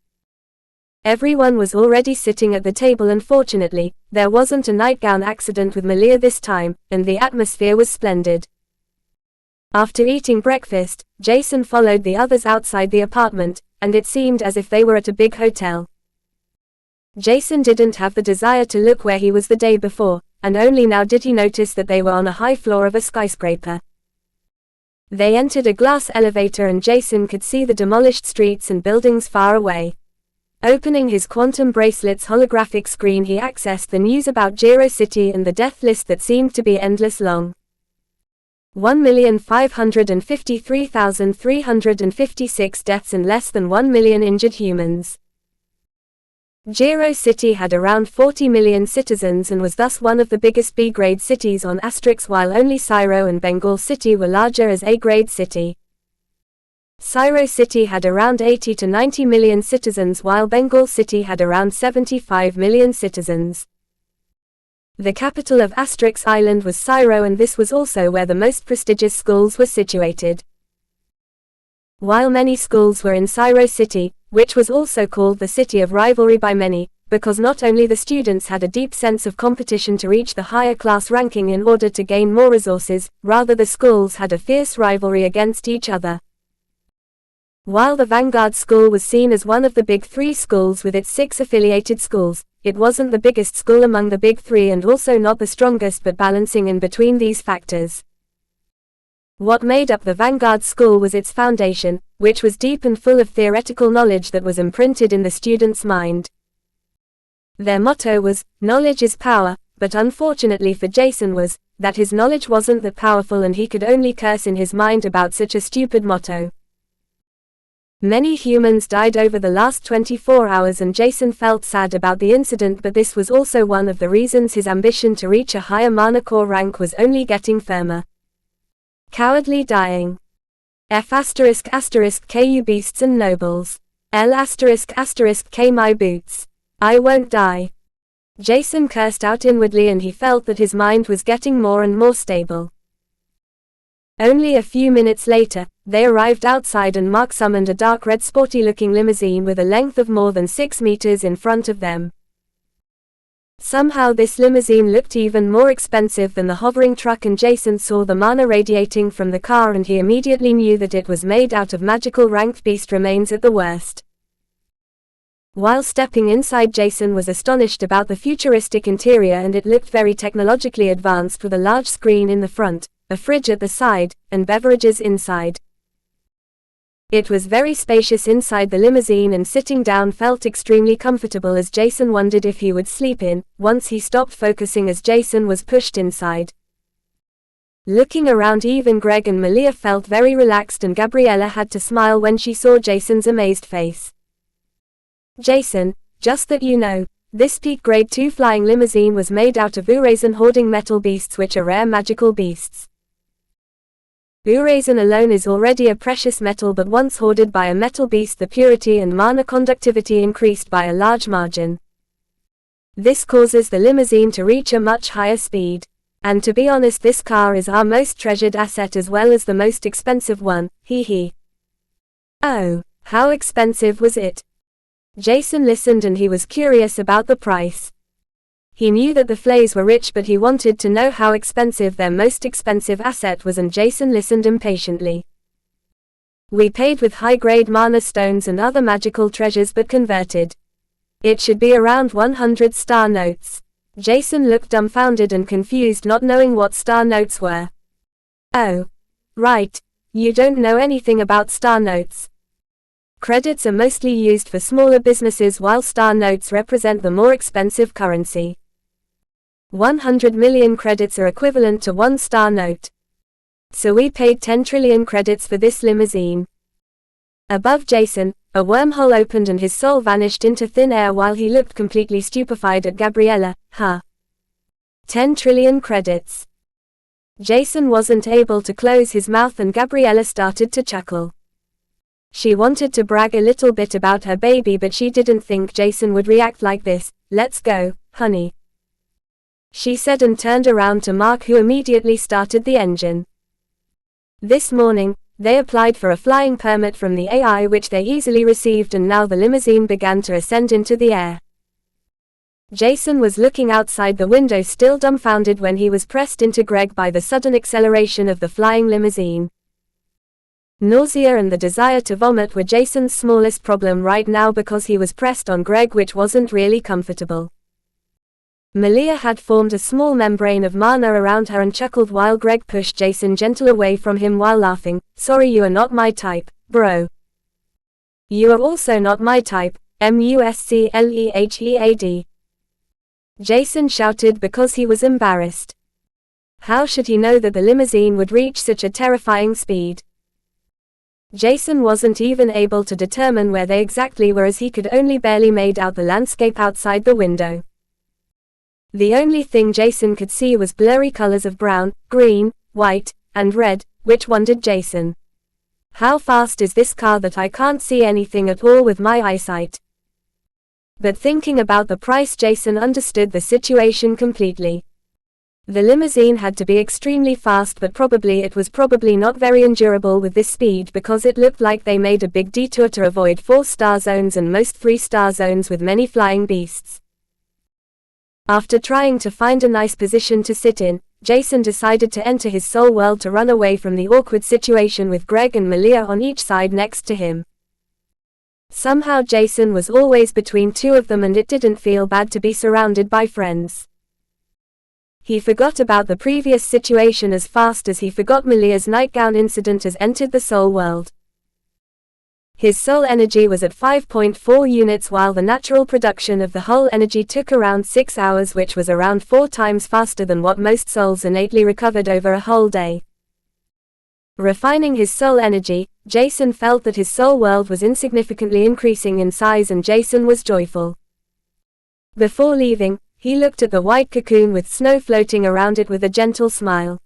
Everyone was already sitting at the table, and fortunately, there wasn't a nightgown accident with Malia this time, and the atmosphere was splendid. After eating breakfast, Jason followed the others outside the apartment, and it seemed as if they were at a big hotel. Jason didn't have the desire to look where he was the day before, and only now did he notice that they were on a high floor of a skyscraper. They entered a glass elevator and Jason could see the demolished streets and buildings far away. Opening his quantum bracelet's holographic screen, he accessed the news about Jiro City and the death list that seemed to be endless long. 1,553,356 deaths and less than 1 million injured humans. Jero City had around 40 million citizens and was thus one of the biggest B-grade cities on *, while only Cairo and Bengal City were larger as A-grade city. Cairo City had around 80 to 90 million citizens while Bengal City had around 75 million citizens. The capital of * Island was Cairo, and this was also where the most prestigious schools were situated. While many schools were in Cairo City, which was also called the City of Rivalry by many, because not only the students had a deep sense of competition to reach the higher class ranking in order to gain more resources, rather the schools had a fierce rivalry against each other. While the Vanguard School was seen as one of the Big Three schools with its 6 affiliated schools, it wasn't the biggest school among the Big Three and also not the strongest, but balancing in between these factors. What made up the Vanguard School was its foundation, which was deep and full of theoretical knowledge that was imprinted in the student's mind. Their motto was, "Knowledge is power," but unfortunately for Jason was, that his knowledge wasn't that powerful and he could only curse in his mind about such a stupid motto. Many humans died over the last 24 hours and Jason felt sad about the incident, but this was also one of the reasons his ambition to reach a higher Mana Corps rank was only getting firmer. Cowardly dying. F***ku beasts and nobles. L***k my boots. I won't die. Jason cursed out inwardly and he felt that his mind was getting more and more stable. Only a few minutes later, they arrived outside and Mark summoned a dark red sporty-looking limousine with a length of more than 6 meters in front of them. Somehow this limousine looked even more expensive than the hovering truck, and Jason saw the mana radiating from the car and he immediately knew that it was made out of magical ranked beast remains at the worst. While stepping inside, Jason was astonished about the futuristic interior, and it looked very technologically advanced with a large screen in the front, a fridge at the side, and beverages inside. It was very spacious inside the limousine and sitting down felt extremely comfortable as Jason wondered if he would sleep in, once he stopped focusing as Jason was pushed inside. Looking around, even Greg and Malia felt very relaxed and Gabriella had to smile when she saw Jason's amazed face. Jason, just that you know, this peak grade 2 flying limousine was made out of Urazen hoarding metal beasts, which are rare magical beasts. Urazen alone is already a precious metal, but once hoarded by a metal beast, the purity and mana conductivity increased by a large margin. This causes the limousine to reach a much higher speed. And to be honest, this car is our most treasured asset as well as the most expensive one, hee. Oh, how expensive was it? Jason listened and he was curious about the price. He knew that the Flays were rich, but he wanted to know how expensive their most expensive asset was, and Jason listened impatiently. We paid with high-grade mana stones and other magical treasures, but converted. It should be around 100 star notes. Jason looked dumbfounded and confused, not knowing what star notes were. Oh. Right. You don't know anything about star notes. Credits are mostly used for smaller businesses while star notes represent the more expensive currency. 100 million credits are equivalent to 1 star note. So we paid 10 trillion credits for this limousine. Above Jason, a wormhole opened and his soul vanished into thin air while he looked completely stupefied at Gabriella. 10 trillion credits. Jason wasn't able to close his mouth and Gabriella started to chuckle. She wanted to brag a little bit about her baby, but she didn't think Jason would react like this. Let's go, honey, she said and turned around to Mark, who immediately started the engine. This morning, they applied for a flying permit from the AI, which they easily received, and now the limousine began to ascend into the air. Jason was looking outside the window, still dumbfounded, when he was pressed into Greg by the sudden acceleration of the flying limousine. Nausea and the desire to vomit were Jason's smallest problem right now because he was pressed on Greg, which wasn't really comfortable. Malia had formed a small membrane of mana around her and chuckled while Greg pushed Jason gentle away from him while laughing. Sorry, you are not my type, bro. You are also not my type, musclehead. Jason shouted because he was embarrassed. How should he know that the limousine would reach such a terrifying speed? Jason wasn't even able to determine where they exactly were, as he could only barely make out the landscape outside the window. The only thing Jason could see was blurry colors of brown, green, white, and red. Which one did Jason? How fast is this car that I can't see anything at all with my eyesight? But thinking about the price, Jason understood the situation completely. The limousine had to be extremely fast, but it was probably not very endurable with this speed, because it looked like they made a big detour to avoid 4-star zones and most 3-star zones with many flying beasts. After trying to find a nice position to sit in, Jason decided to enter his soul world to run away from the awkward situation with Greg and Malia on each side next to him. Somehow Jason was always between two of them, and it didn't feel bad to be surrounded by friends. He forgot about the previous situation as fast as he forgot Malia's nightgown incident as entered the soul world. His soul energy was at 5.4 units, while the natural production of the whole energy took around 6 hours, which was around 4 times faster than what most souls innately recovered over a whole day. Refining his soul energy, Jason felt that his soul world was insignificantly increasing in size, and Jason was joyful. Before leaving, he looked at the white cocoon with snow floating around it with a gentle smile.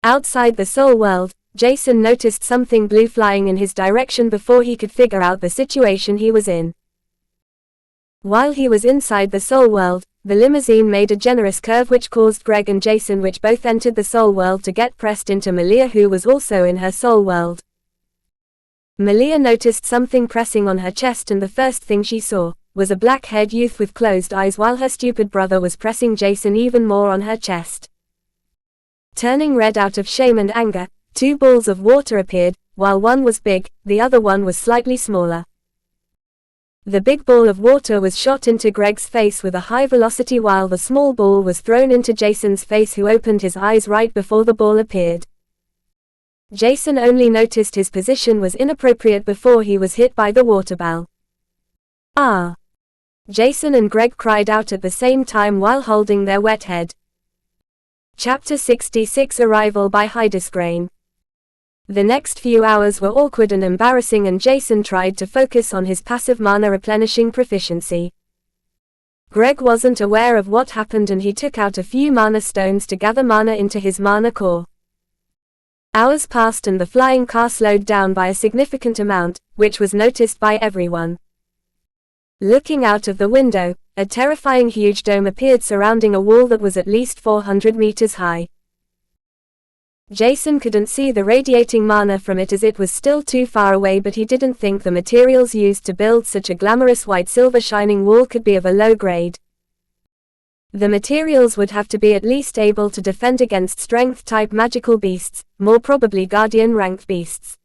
Outside the soul world, Jason noticed something blue flying in his direction before he could figure out the situation he was in. While he was inside the soul world, the limousine made a generous curve which caused Greg and Jason, which both entered the soul world, to get pressed into Malia, who was also in her soul world. Malia noticed something pressing on her chest, and the first thing she saw was a black-haired youth with closed eyes, while her stupid brother was pressing Jason even more on her chest. Turning red out of shame and anger, 2 balls of water appeared. While one was big, the other one was slightly smaller. The big ball of water was shot into Greg's face with a high velocity, while the small ball was thrown into Jason's face, who opened his eyes right before the ball appeared. Jason only noticed his position was inappropriate before he was hit by the water ball. Ah! Jason and Greg cried out at the same time while holding their wet head. Chapter 66: Arrival by Hydesgrain. The next few hours were awkward and embarrassing, and Jason tried to focus on his passive mana replenishing proficiency. Greg wasn't aware of what happened, and he took out a few mana stones to gather mana into his mana core. Hours passed and the flying car slowed down by a significant amount, which was noticed by everyone. Looking out of the window, a terrifying huge dome appeared surrounding a wall that was at least 400 meters high. Jason couldn't see the radiating mana from it as it was still too far away, but he didn't think the materials used to build such a glamorous white silver shining wall could be of a low grade. The materials would have to be at least able to defend against strength-type magical beasts, more probably guardian-ranked beasts.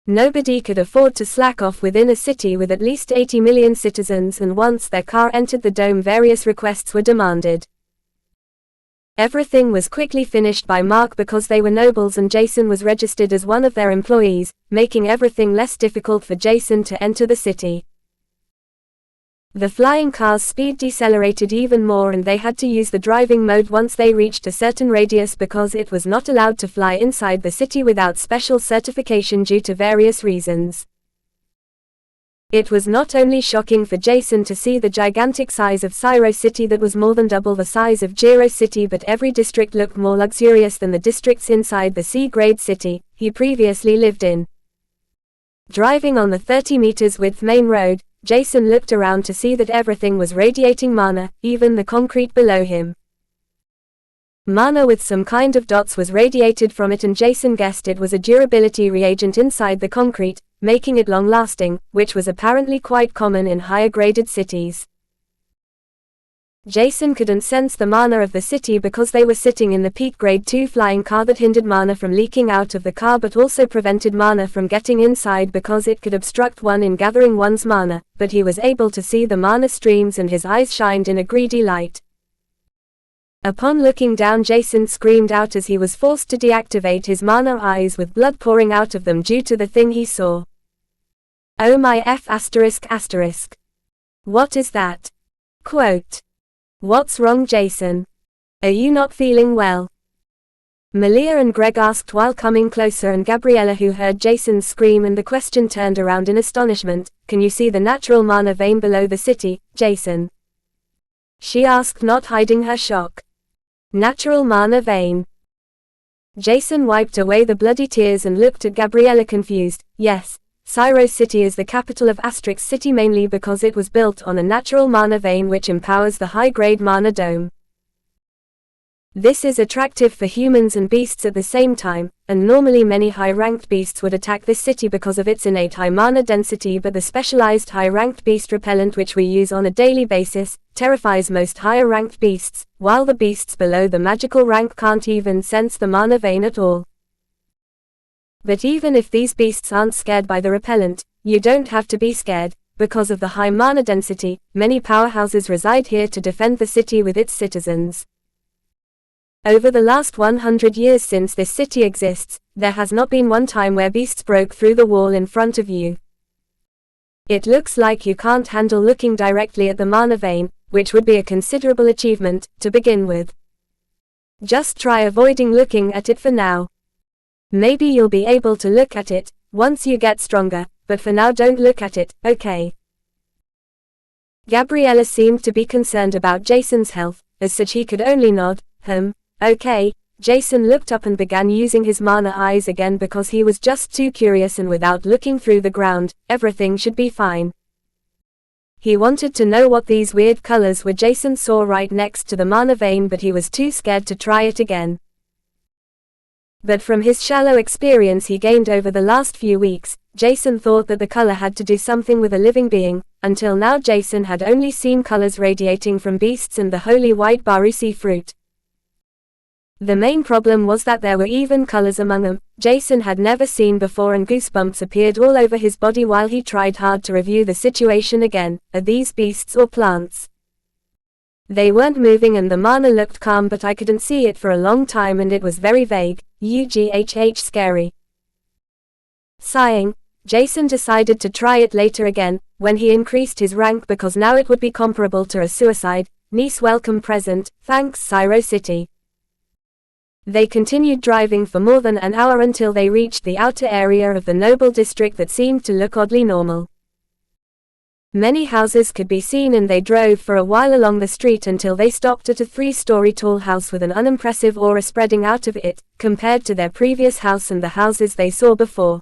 Nobody could afford to slack off within a city with at least 80 million citizens, and once their car entered the dome, various requests were demanded. Everything was quickly finished by Mark because they were nobles and Jason was registered as one of their employees, making everything less difficult for Jason to enter the city. The flying car's speed decelerated even more, and they had to use the driving mode once they reached a certain radius because it was not allowed to fly inside the city without special certification due to various reasons. It was not only shocking for Jason to see the gigantic size of Syro City that was more than double the size of Jiro City, but every district looked more luxurious than the districts inside the C-grade city he previously lived in. Driving on the 30 meters width main road, Jason looked around to see that everything was radiating mana, even the concrete below him. Mana with some kind of dots was radiated from it, and Jason guessed it was a durability reagent inside the concrete, making it long-lasting, which was apparently quite common in higher-graded cities. Jason couldn't sense the mana of the city because they were sitting in the peak grade 2 flying car that hindered mana from leaking out of the car but also prevented mana from getting inside because it could obstruct one in gathering one's mana, but he was able to see the mana streams and his eyes shined in a greedy light. Upon looking down, Jason screamed out as he was forced to deactivate his mana eyes with blood pouring out of them due to the thing he saw. Oh my f******. What is that? Quote. What's wrong, Jason? Are you not feeling well? Malia and Greg asked while coming closer, and Gabriella, who heard Jason's scream and the question, turned around in astonishment. Can you see the natural mana vein below the city, Jason? She asked, not hiding her shock. Natural mana vein. Jason wiped away the bloody tears and looked at Gabriella confused. Yes, Syros City is the capital of Asterix City mainly because it was built on a natural mana vein which empowers the high-grade mana dome. This is attractive for humans and beasts at the same time, and normally many high-ranked beasts would attack this city because of its innate high mana density, but the specialized high-ranked beast repellent which we use on a daily basis, terrifies most higher-ranked beasts, while the beasts below the magical rank can't even sense the mana vein at all. But even if these beasts aren't scared by the repellent, you don't have to be scared. Because of the high mana density, many powerhouses reside here to defend the city with its citizens. Over the last 100 years since this city exists, there has not been one time where beasts broke through the wall in front of you. It looks like you can't handle looking directly at the mana vein, which would be a considerable achievement, to begin with. Just try avoiding looking at it for now. Maybe you'll be able to look at it once you get stronger, but for now don't look at it, okay? Gabriella seemed to be concerned about Jason's health, as such he could only nod. Okay. Jason looked up and began using his mana eyes again because he was just too curious, and without looking through the ground, everything should be fine. He wanted to know what these weird colors were Jason saw right next to the mana vein, but he was too scared to try it again. But from his shallow experience he gained over the last few weeks, Jason thought that the color had to do something with a living being. Until now Jason had only seen colors radiating from beasts and the holy white Barusi fruit. The main problem was that there were even colors among them Jason had never seen before, and goosebumps appeared all over his body while he tried hard to review the situation again. Are these beasts or plants? They weren't moving and the mana looked calm, but I couldn't see it for a long time and it was very vague. Scary. Sighing, Jason decided to try it later again, when he increased his rank, because now it would be comparable to a suicide. Nice welcome present, thanks Syros City. They continued driving for more than an hour until they reached the outer area of the noble district that seemed to look oddly normal. Many houses could be seen and they drove for a while along the street until they stopped at a 3-story tall house with an unimpressive aura spreading out of it, compared to their previous house and the houses they saw before.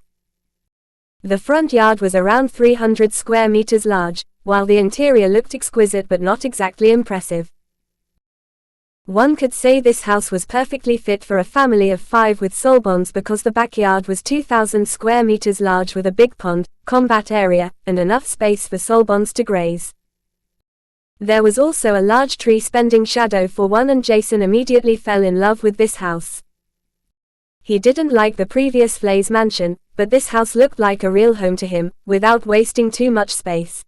The front yard was around 300 square meters large, while the interior looked exquisite but not exactly impressive. One could say this house was perfectly fit for a family of 5 with soul bonds because the backyard was 2,000 square meters large with a big pond, combat area, and enough space for soul bonds to graze. There was also a large tree spending shadow for one, and Jason immediately fell in love with this house. He didn't like the previous Flay's mansion, but this house looked like a real home to him, without wasting too much space.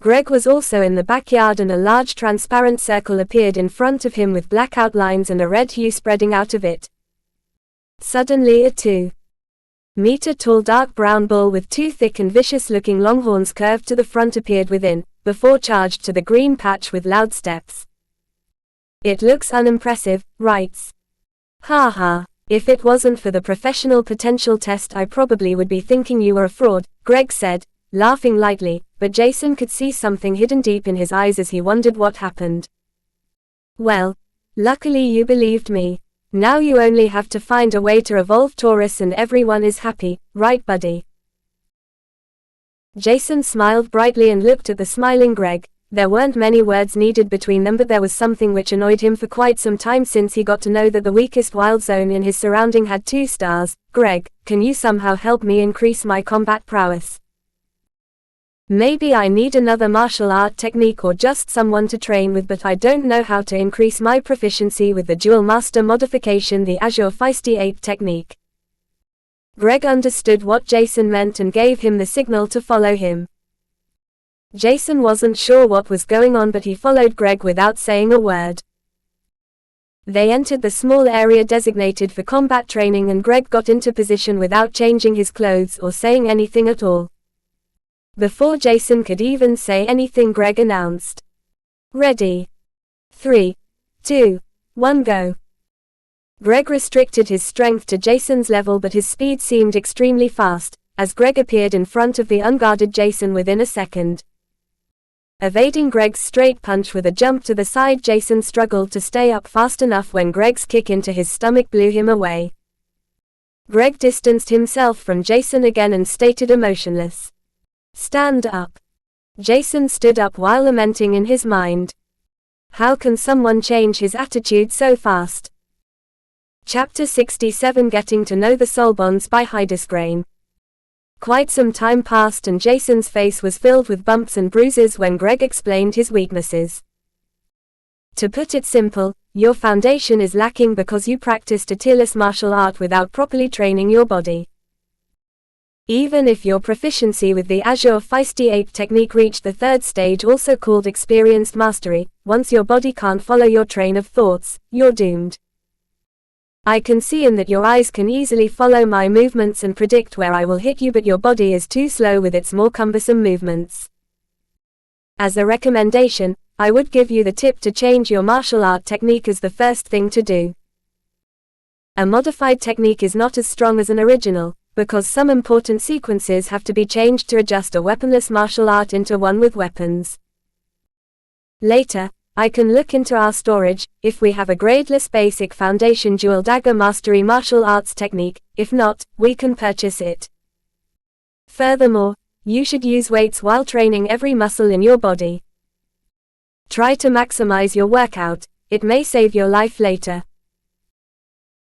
Greg was also in the backyard and a large transparent circle appeared in front of him with black outlines and a red hue spreading out of it. Suddenly a 2-meter-tall dark brown bull with 2 thick and vicious-looking long horns curved to the front appeared within, before charged to the green patch with loud steps. It looks unimpressive, writes. Haha, if it wasn't for the professional potential test I probably would be thinking you were a fraud, Greg said, laughing lightly, but Jason could see something hidden deep in his eyes as he wondered what happened. Well, luckily you believed me. Now you only have to find a way to evolve Taurus and everyone is happy, right buddy? Jason smiled brightly and looked at the smiling Greg. There weren't many words needed between them, but there was something which annoyed him for quite some time since he got to know that the weakest wild zone in his surrounding had 2 stars. Greg, can you somehow help me increase my combat prowess? Maybe I need another martial art technique or just someone to train with, but I don't know how to increase my proficiency with the Dual Master modification, the Azure Feisty 8 technique. Greg understood what Jason meant and gave him the signal to follow him. Jason wasn't sure what was going on, but he followed Greg without saying a word. They entered the small area designated for combat training and Greg got into position without changing his clothes or saying anything at all. Before Jason could even say anything, Greg announced, "Ready. 3, 2, 1 go. Greg restricted his strength to Jason's level, but his speed seemed extremely fast, as Greg appeared in front of the unguarded Jason within a second. Evading Greg's straight punch with a jump to the side, Jason struggled to stay up fast enough when Greg's kick into his stomach blew him away. Greg distanced himself from Jason again and stated emotionless, "Stand up." Jason stood up while lamenting in his mind. How can someone change his attitude so fast? Chapter 67, Getting to Know the Soul Bonds by Hydesgrain. Quite some time passed and Jason's face was filled with bumps and bruises when Greg explained his weaknesses. To put it simple, your foundation is lacking because you practiced a tierless martial art without properly training your body. Even if your proficiency with the Azure Feisty Ape technique reached the third stage, also called experienced mastery, once your body can't follow your train of thoughts, you're doomed. I can see in that your eyes can easily follow my movements and predict where I will hit you, but your body is too slow with its more cumbersome movements. As a recommendation, I would give you the tip to change your martial art technique as the first thing to do. A modified technique is not as strong as an original, because some important sequences have to be changed to adjust a weaponless martial art into one with weapons. Later, I can look into our storage, if we have a gradeless basic foundation dual dagger mastery martial arts technique. If not, we can purchase it. Furthermore, you should use weights while training every muscle in your body. Try to maximize your workout, it may save your life later.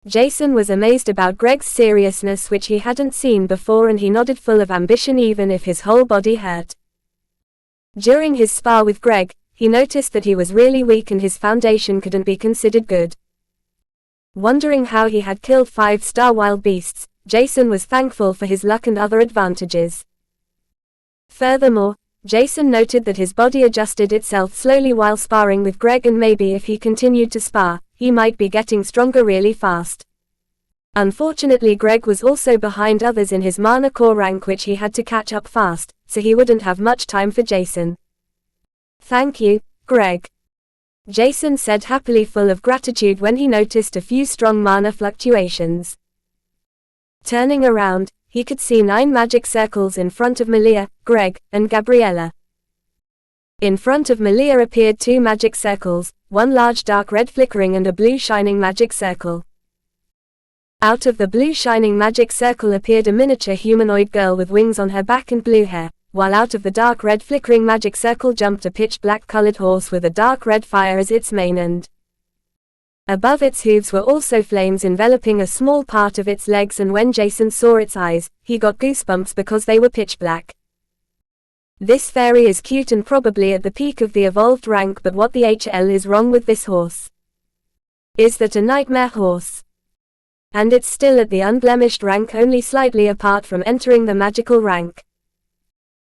Jason was amazed about Greg's seriousness, which he hadn't seen before, and he nodded full of ambition even if his whole body hurt. During his spar with Greg, he noticed that he was really weak and his foundation couldn't be considered good. Wondering how he had killed 5-star wild beasts, Jason was thankful for his luck and other advantages. Furthermore, Jason noted that his body adjusted itself slowly while sparring with Greg, and maybe if he continued to spar, he might be getting stronger really fast. Unfortunately, Greg was also behind others in his mana core rank, which he had to catch up fast, so he wouldn't have much time for Jason. "Thank you, Greg," Jason said happily, full of gratitude when he noticed a few strong mana fluctuations. Turning around, he could see 9 magic circles in front of Malia, Greg, and Gabriella. In front of Malia appeared 2 magic circles, one large dark red flickering and a blue shining magic circle. Out of the blue shining magic circle appeared a miniature humanoid girl with wings on her back and blue hair, while out of the dark red flickering magic circle jumped a pitch black colored horse with a dark red fire as its mane end. Above its hooves were also flames enveloping a small part of its legs, and when Jason saw its eyes, he got goosebumps because they were pitch black. This fairy is cute and probably at the peak of the evolved rank, but what the HL is wrong with this horse? Is that a nightmare horse? And it's still at the unblemished rank, only slightly apart from entering the magical rank.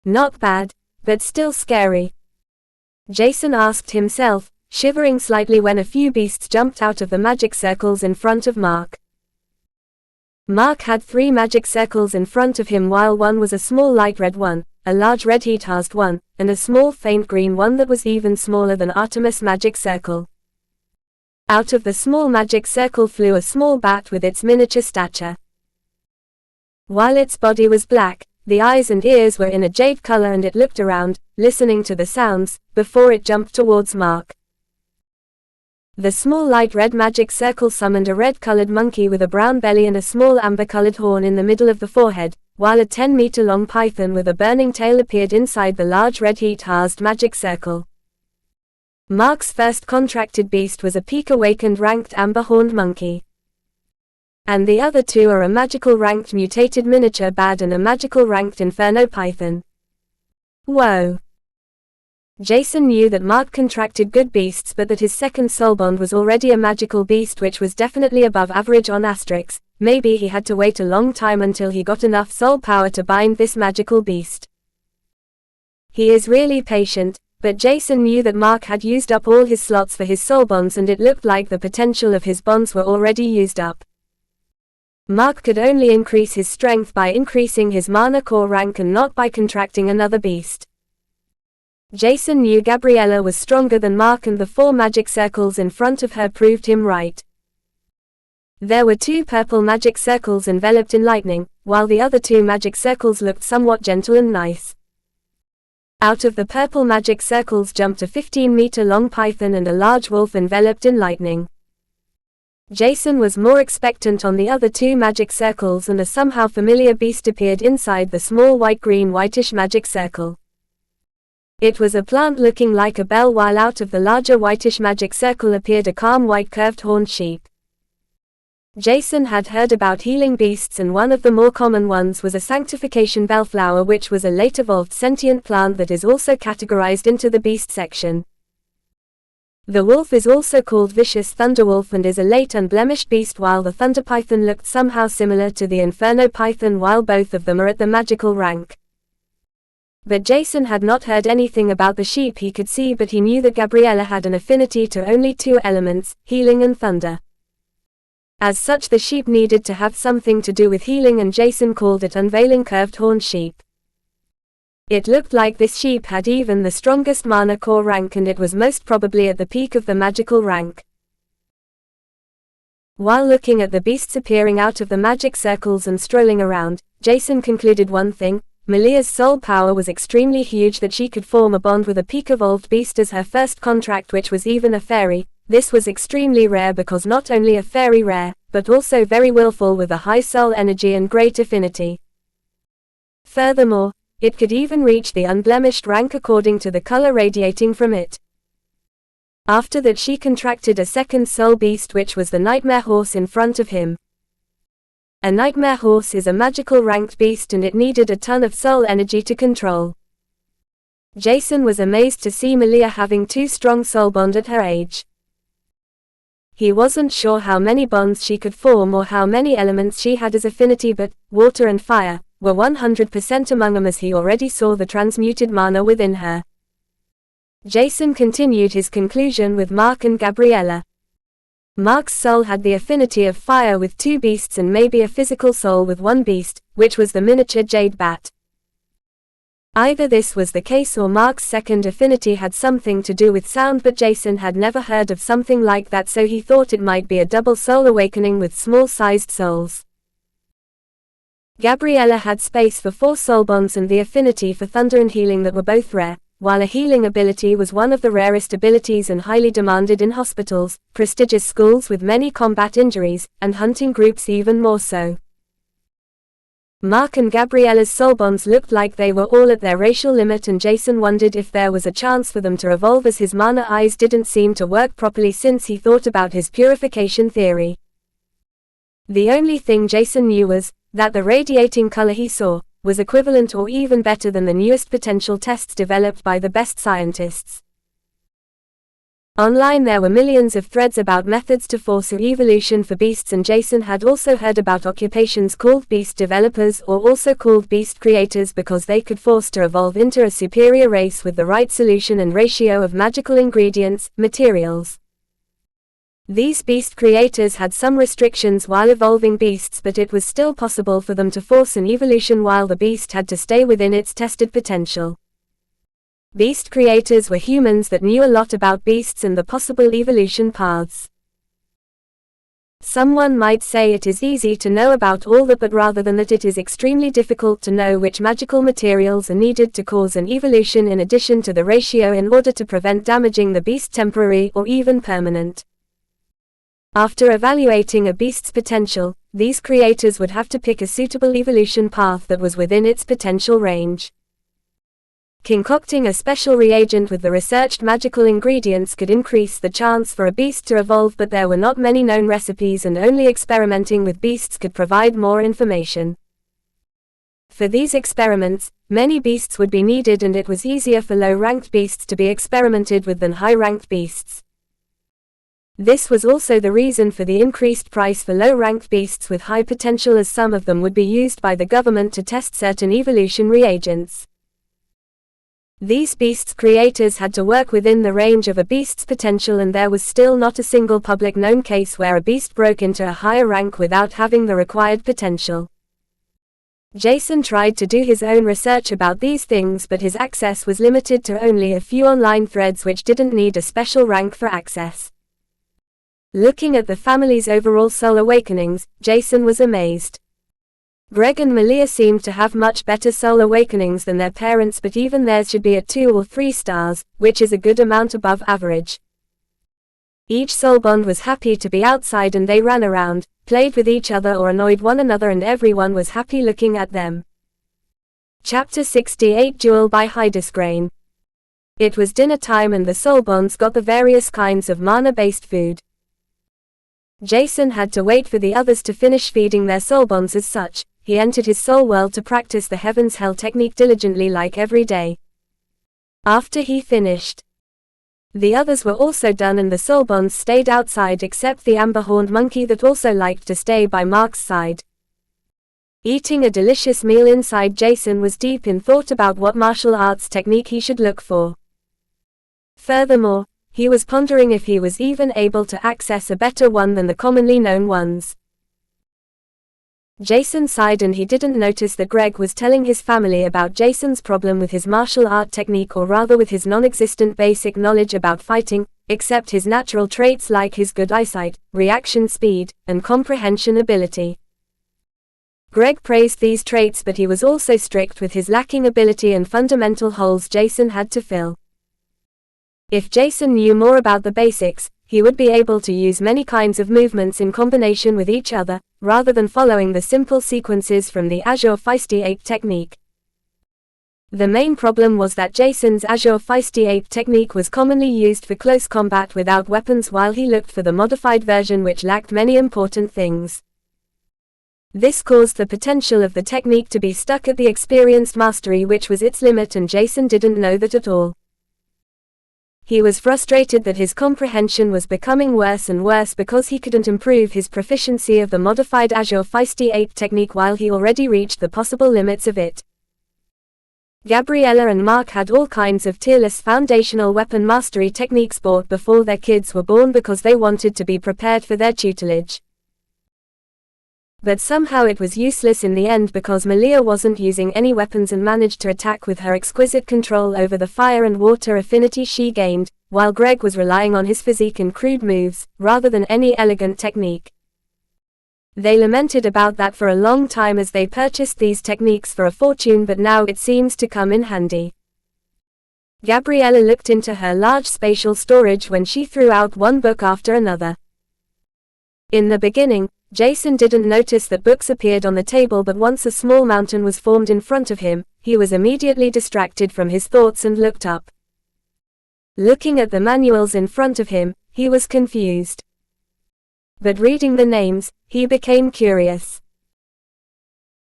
Not bad, but still scary. Jason asked himself, shivering slightly when a few beasts jumped out of the magic circles in front of Mark. Mark had 3 magic circles in front of him, while one was a small light red one, a large red heat-hazed one, and a small faint green one that was even smaller than Artemis' magic circle. Out of the small magic circle flew a small bat with its miniature stature. While its body was black, the eyes and ears were in a jade color, and it looked around, listening to the sounds, before it jumped towards Mark. The small light red magic circle summoned a red-colored monkey with a brown belly and a small amber-colored horn in the middle of the forehead, while a 10-meter-long python with a burning tail appeared inside the large red heat-hazed magic circle. Mark's first contracted beast was a peak-awakened ranked amber-horned monkey. And the other 2 are a magical ranked mutated miniature bad and a magical ranked inferno python. Whoa! Jason knew that Mark contracted good beasts, but that his second soulbond was already a magical beast, which was definitely above average on Asterix. Maybe he had to wait a long time until he got enough soul power to bind this magical beast. He is really patient, but Jason knew that Mark had used up all his slots for his soul bonds, and it looked like the potential of his bonds were already used up. Mark could only increase his strength by increasing his mana core rank and not by contracting another beast. Jason knew Gabriella was stronger than Mark, and the 4 magic circles in front of her proved him right. There were 2 purple magic circles enveloped in lightning, while the other 2 magic circles looked somewhat gentle and nice. Out of the purple magic circles jumped a 15-meter-long python and a large wolf enveloped in lightning. Jason was more expectant on the other 2 magic circles, and a somehow familiar beast appeared inside the small whitish magic circle. It was a plant looking like a bell, while out of the larger whitish magic circle appeared a calm white curved horned sheep. Jason had heard about healing beasts, and one of the more common ones was a sanctification bellflower, which was a late evolved sentient plant that is also categorized into the beast section. The wolf is also called Vicious Thunderwolf and is a late unblemished beast, while the Thunder Python looked somehow similar to the Inferno Python, while both of them are at the magical rank. But Jason had not heard anything about the sheep he could see, but he knew that Gabriella had an affinity to only 2 elements, healing and thunder. As such, the sheep needed to have something to do with healing, and Jason called it Unveiling Curved Horned Sheep. It looked like this sheep had even the strongest mana core rank, and it was most probably at the peak of the magical rank. While looking at the beasts appearing out of the magic circles and strolling around, Jason concluded one thing: Malia's soul power was extremely huge, that she could form a bond with a peak evolved beast as her first contract, which was even a fairy. This was extremely rare, because not only a fairy rare, but also very willful with a high soul energy and great affinity. Furthermore, it could even reach the unblemished rank according to the color radiating from it. After that, she contracted a second soul beast, which was the Nightmare Horse in front of him. A Nightmare Horse is a magical ranked beast, and it needed a ton of soul energy to control. Jason was amazed to see Malia having 2 strong soul bond at her age. He wasn't sure how many bonds she could form or how many elements she had as affinity, but water and fire were 100% among them, as he already saw the transmuted mana within her. Jason continued his conclusion with Mark and Gabriella. Mark's soul had the affinity of fire with 2 beasts, and maybe a physical soul with 1 beast, which was the miniature jade bat. Either this was the case, or Mark's second affinity had something to do with sound, but Jason had never heard of something like that, so he thought it might be a double soul awakening with small-sized souls. Gabriella had space for 4 soul bonds and the affinity for thunder and healing that were both rare, while a healing ability was one of the rarest abilities and highly demanded in hospitals, prestigious schools with many combat injuries, and hunting groups even more so. Mark and Gabriella's soul bonds looked like they were all at their racial limit, and Jason wondered if there was a chance for them to evolve, as his mana eyes didn't seem to work properly since he thought about his purification theory. The only thing Jason knew was that the radiating color he saw was equivalent or even better than the newest potential tests developed by the best scientists. Online there were millions of threads about methods to force evolution for beasts, and Jason had also heard about occupations called beast developers, or also called beast creators, because they could force to evolve into a superior race with the right solution and ratio of magical ingredients, materials. These beast creators had some restrictions while evolving beasts, but it was still possible for them to force an evolution while the beast had to stay within its tested potential. Beast creators were humans that knew a lot about beasts and the possible evolution paths. Someone might say it is easy to know about all that, but rather than that, it is extremely difficult to know which magical materials are needed to cause an evolution in addition to the ratio in order to prevent damaging the beast temporary or even permanent. After evaluating a beast's potential, these creators would have to pick a suitable evolution path that was within its potential range. Concocting a special reagent with the researched magical ingredients could increase the chance for a beast to evolve, but there were not many known recipes, and only experimenting with beasts could provide more information. For these experiments, many beasts would be needed, and it was easier for low-ranked beasts to be experimented with than high-ranked beasts. This was also the reason for the increased price for low-ranked beasts with high potential, as some of them would be used by the government to test certain evolution reagents. These beasts creators had to work within the range of a beast's potential, and there was still not a single public known case where a beast broke into a higher rank without having the required potential. Jason tried to do his own research about these things, but his access was limited to only a few online threads which didn't need a special rank for access. Looking at the family's overall soul awakenings, Jason was amazed. Greg and Malia seemed to have much better soul awakenings than their parents, but even theirs should be at 2 or 3 stars, which is a good amount above average. Each soul bond was happy to be outside, and they ran around, played with each other or annoyed one another, and everyone was happy looking at them. Chapter 68 Jewel by Hydesgrain. It was dinner time and the soul bonds got the various kinds of mana-based food. Jason had to wait for the others to finish feeding their soul bonds. As such, he entered his soul world to practice the Heaven's Hell technique diligently like every day. After he finished, the others were also done and the soul bonds stayed outside except the amber-horned monkey that also liked to stay by Mark's side. Eating a delicious meal inside, Jason was deep in thought about what martial arts technique he should look for. Furthermore, he was pondering if he was even able to access a better one than the commonly known ones. Jason sighed, and he didn't notice that Greg was telling his family about Jason's problem with his martial art technique, or rather with his non-existent basic knowledge about fighting, except his natural traits like his good eyesight, reaction speed, and comprehension ability. Greg praised these traits, but he was also strict with his lacking ability and fundamental holes Jason had to fill. If Jason knew more about the basics, he would be able to use many kinds of movements in combination with each other, rather than following the simple sequences from the Azure Feisty Ape technique. The main problem was that Jason's Azure Feisty Ape technique was commonly used for close combat without weapons, while he looked for the modified version which lacked many important things. This caused the potential of the technique to be stuck at the experienced mastery, which was its limit, and Jason didn't know that at all. He was frustrated that his comprehension was becoming worse and worse because he couldn't improve his proficiency of the modified Azure Feisty Ape technique while he already reached the possible limits of it. Gabriella and Mark had all kinds of tierless foundational weapon mastery techniques bought before their kids were born because they wanted to be prepared for their tutelage. But somehow it was useless in the end because Malia wasn't using any weapons and managed to attack with her exquisite control over the fire and water affinity she gained, while Greg was relying on his physique and crude moves, rather than any elegant technique. They lamented about that for a long time as they purchased these techniques for a fortune, but now it seems to come in handy. Gabriella looked into her large spatial storage when she threw out one book after another. In the beginning, Jason didn't notice that books appeared on the table, but once a small mountain was formed in front of him, he was immediately distracted from his thoughts and looked up. Looking at the manuals in front of him, he was confused. But reading the names, he became curious.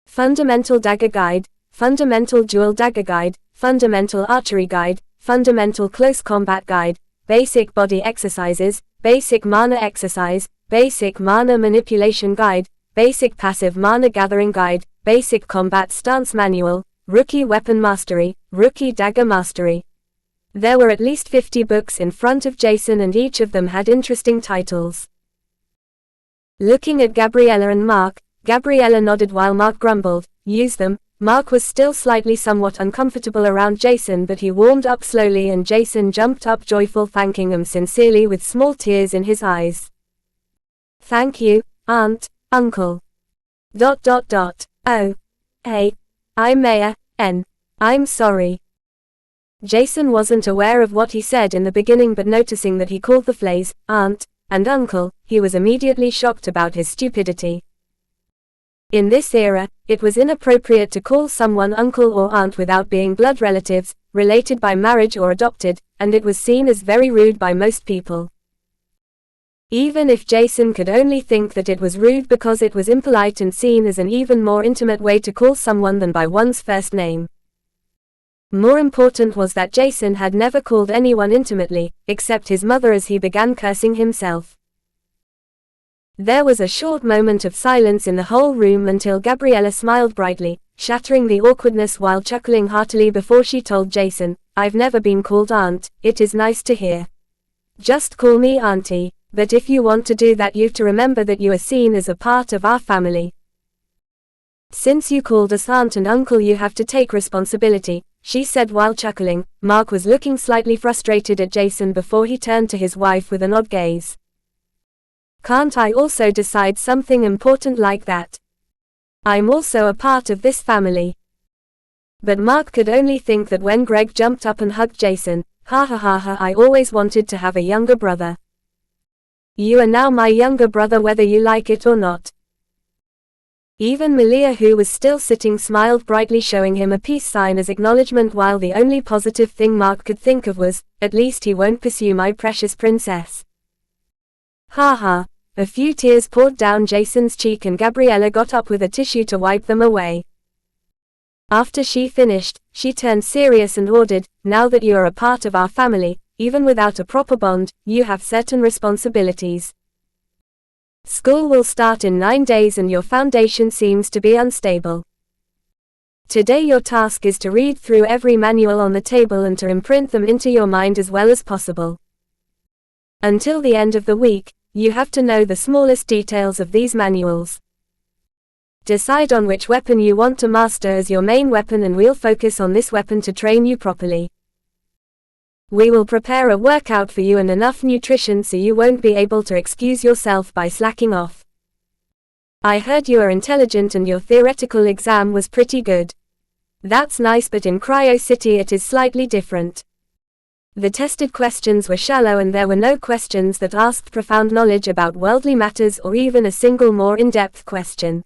Fundamental Dagger Guide, Fundamental Dual Dagger Guide, Fundamental Archery Guide, Fundamental Close Combat Guide, Basic Body Exercises, Basic Mana Exercise, Basic Mana Manipulation Guide, Basic Passive Mana Gathering Guide, Basic Combat Stance Manual, Rookie Weapon Mastery, Rookie Dagger Mastery. There were at least 50 books in front of Jason, and each of them had interesting titles. Looking at Gabriella and Mark, Gabriella nodded while Mark grumbled, "Use them." Mark was still slightly somewhat uncomfortable around Jason, but he warmed up slowly and Jason jumped up joyful, thanking him sincerely with small tears in his eyes. "Thank you, Aunt, Uncle. Oh. Hey. I'm Maya, N. I'm sorry." Jason wasn't aware of what he said in the beginning, but noticing that he called the Flays Aunt and Uncle, he was immediately shocked about his stupidity. In this era, it was inappropriate to call someone uncle or aunt without being blood relatives, related by marriage or adopted, and it was seen as very rude by most people. Even if Jason could only think that it was rude because it was impolite and seen as an even more intimate way to call someone than by one's first name. More important was that Jason had never called anyone intimately, except his mother, as he began cursing himself. There was a short moment of silence in the whole room until Gabriella smiled brightly, shattering the awkwardness while chuckling heartily before she told Jason, "I've never been called aunt, it is nice to hear. Just call me auntie, but if you want to do that, you've to remember that you are seen as a part of our family." Since you called us aunt and uncle, you have to take responsibility, she said while chuckling. Mark was looking slightly frustrated at Jason before he turned to his wife with an odd gaze. Can't I also decide something important like that? I'm also a part of this family. But Mark could only think that when Greg jumped up and hugged Jason. Ha ha ha ha, I always wanted to have a younger brother. You are now my younger brother whether you like it or not. Even Malia, who was still sitting, smiled brightly, showing him a peace sign as acknowledgement, while the only positive thing Mark could think of was, at least he won't pursue my precious princess. Ha ha. A few tears poured down Jason's cheek and Gabriella got up with a tissue to wipe them away. After she finished, she turned serious and ordered, now that you are a part of our family, even without a proper bond, you have certain responsibilities. School will start in 9 days and your foundation seems to be unstable. Today your task is to read through every manual on the table and to imprint them into your mind as well as possible. Until the end of the week, you have to know the smallest details of these manuals. Decide on which weapon you want to master as your main weapon and we'll focus on this weapon to train you properly. We will prepare a workout for you and enough nutrition so you won't be able to excuse yourself by slacking off. I heard you are intelligent and your theoretical exam was pretty good. That's nice, but in Cryo City it is slightly different. The tested questions were shallow and there were no questions that asked profound knowledge about worldly matters or even a single more in-depth question.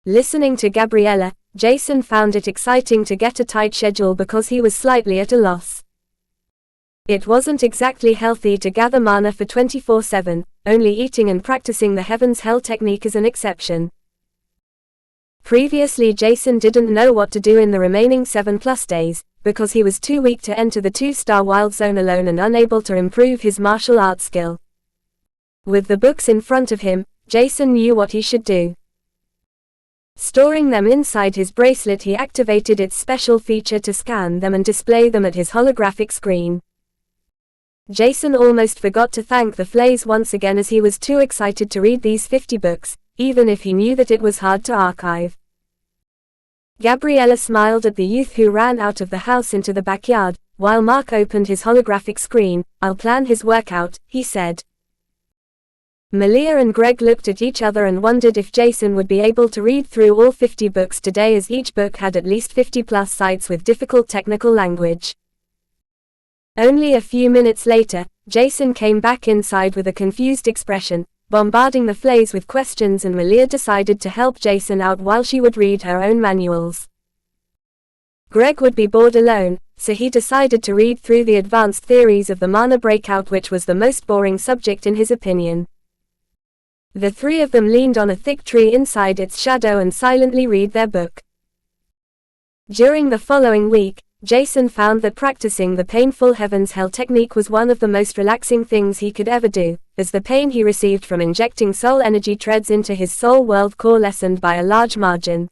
Listening to Gabriella, Jason found it exciting to get a tight schedule because he was slightly at a loss. It wasn't exactly healthy to gather mana for 24/7, only eating and practicing the Heaven's Hell technique is an exception. Previously Jason didn't know what to do in the remaining 7+ days, because he was too weak to enter the 2-star Wild Zone alone and unable to improve his martial arts skill. With the books in front of him, Jason knew what he should do. Storing them inside his bracelet, he activated its special feature to scan them and display them at his holographic screen. Jason almost forgot to thank the Flays once again as he was too excited to read these 50 books, even if he knew that it was hard to archive. Gabriella smiled at the youth who ran out of the house into the backyard, while Mark opened his holographic screen. I'll plan his workout, he said. Malia and Greg looked at each other and wondered if Jason would be able to read through all 50 books today, as each book had at least 50+ sites with difficult technical language. Only a few minutes later, Jason came back inside with a confused expression, bombarding the Flays with questions, and Malia decided to help Jason out while she would read her own manuals. Greg would be bored alone, so he decided to read through the advanced theories of the mana breakout, which was the most boring subject in his opinion. The three of them leaned on a thick tree inside its shadow and silently read their book. During the following week, Jason found that practicing the painful Heaven's Hell technique was one of the most relaxing things he could ever do, as the pain he received from injecting soul energy treads into his soul world core lessened by a large margin.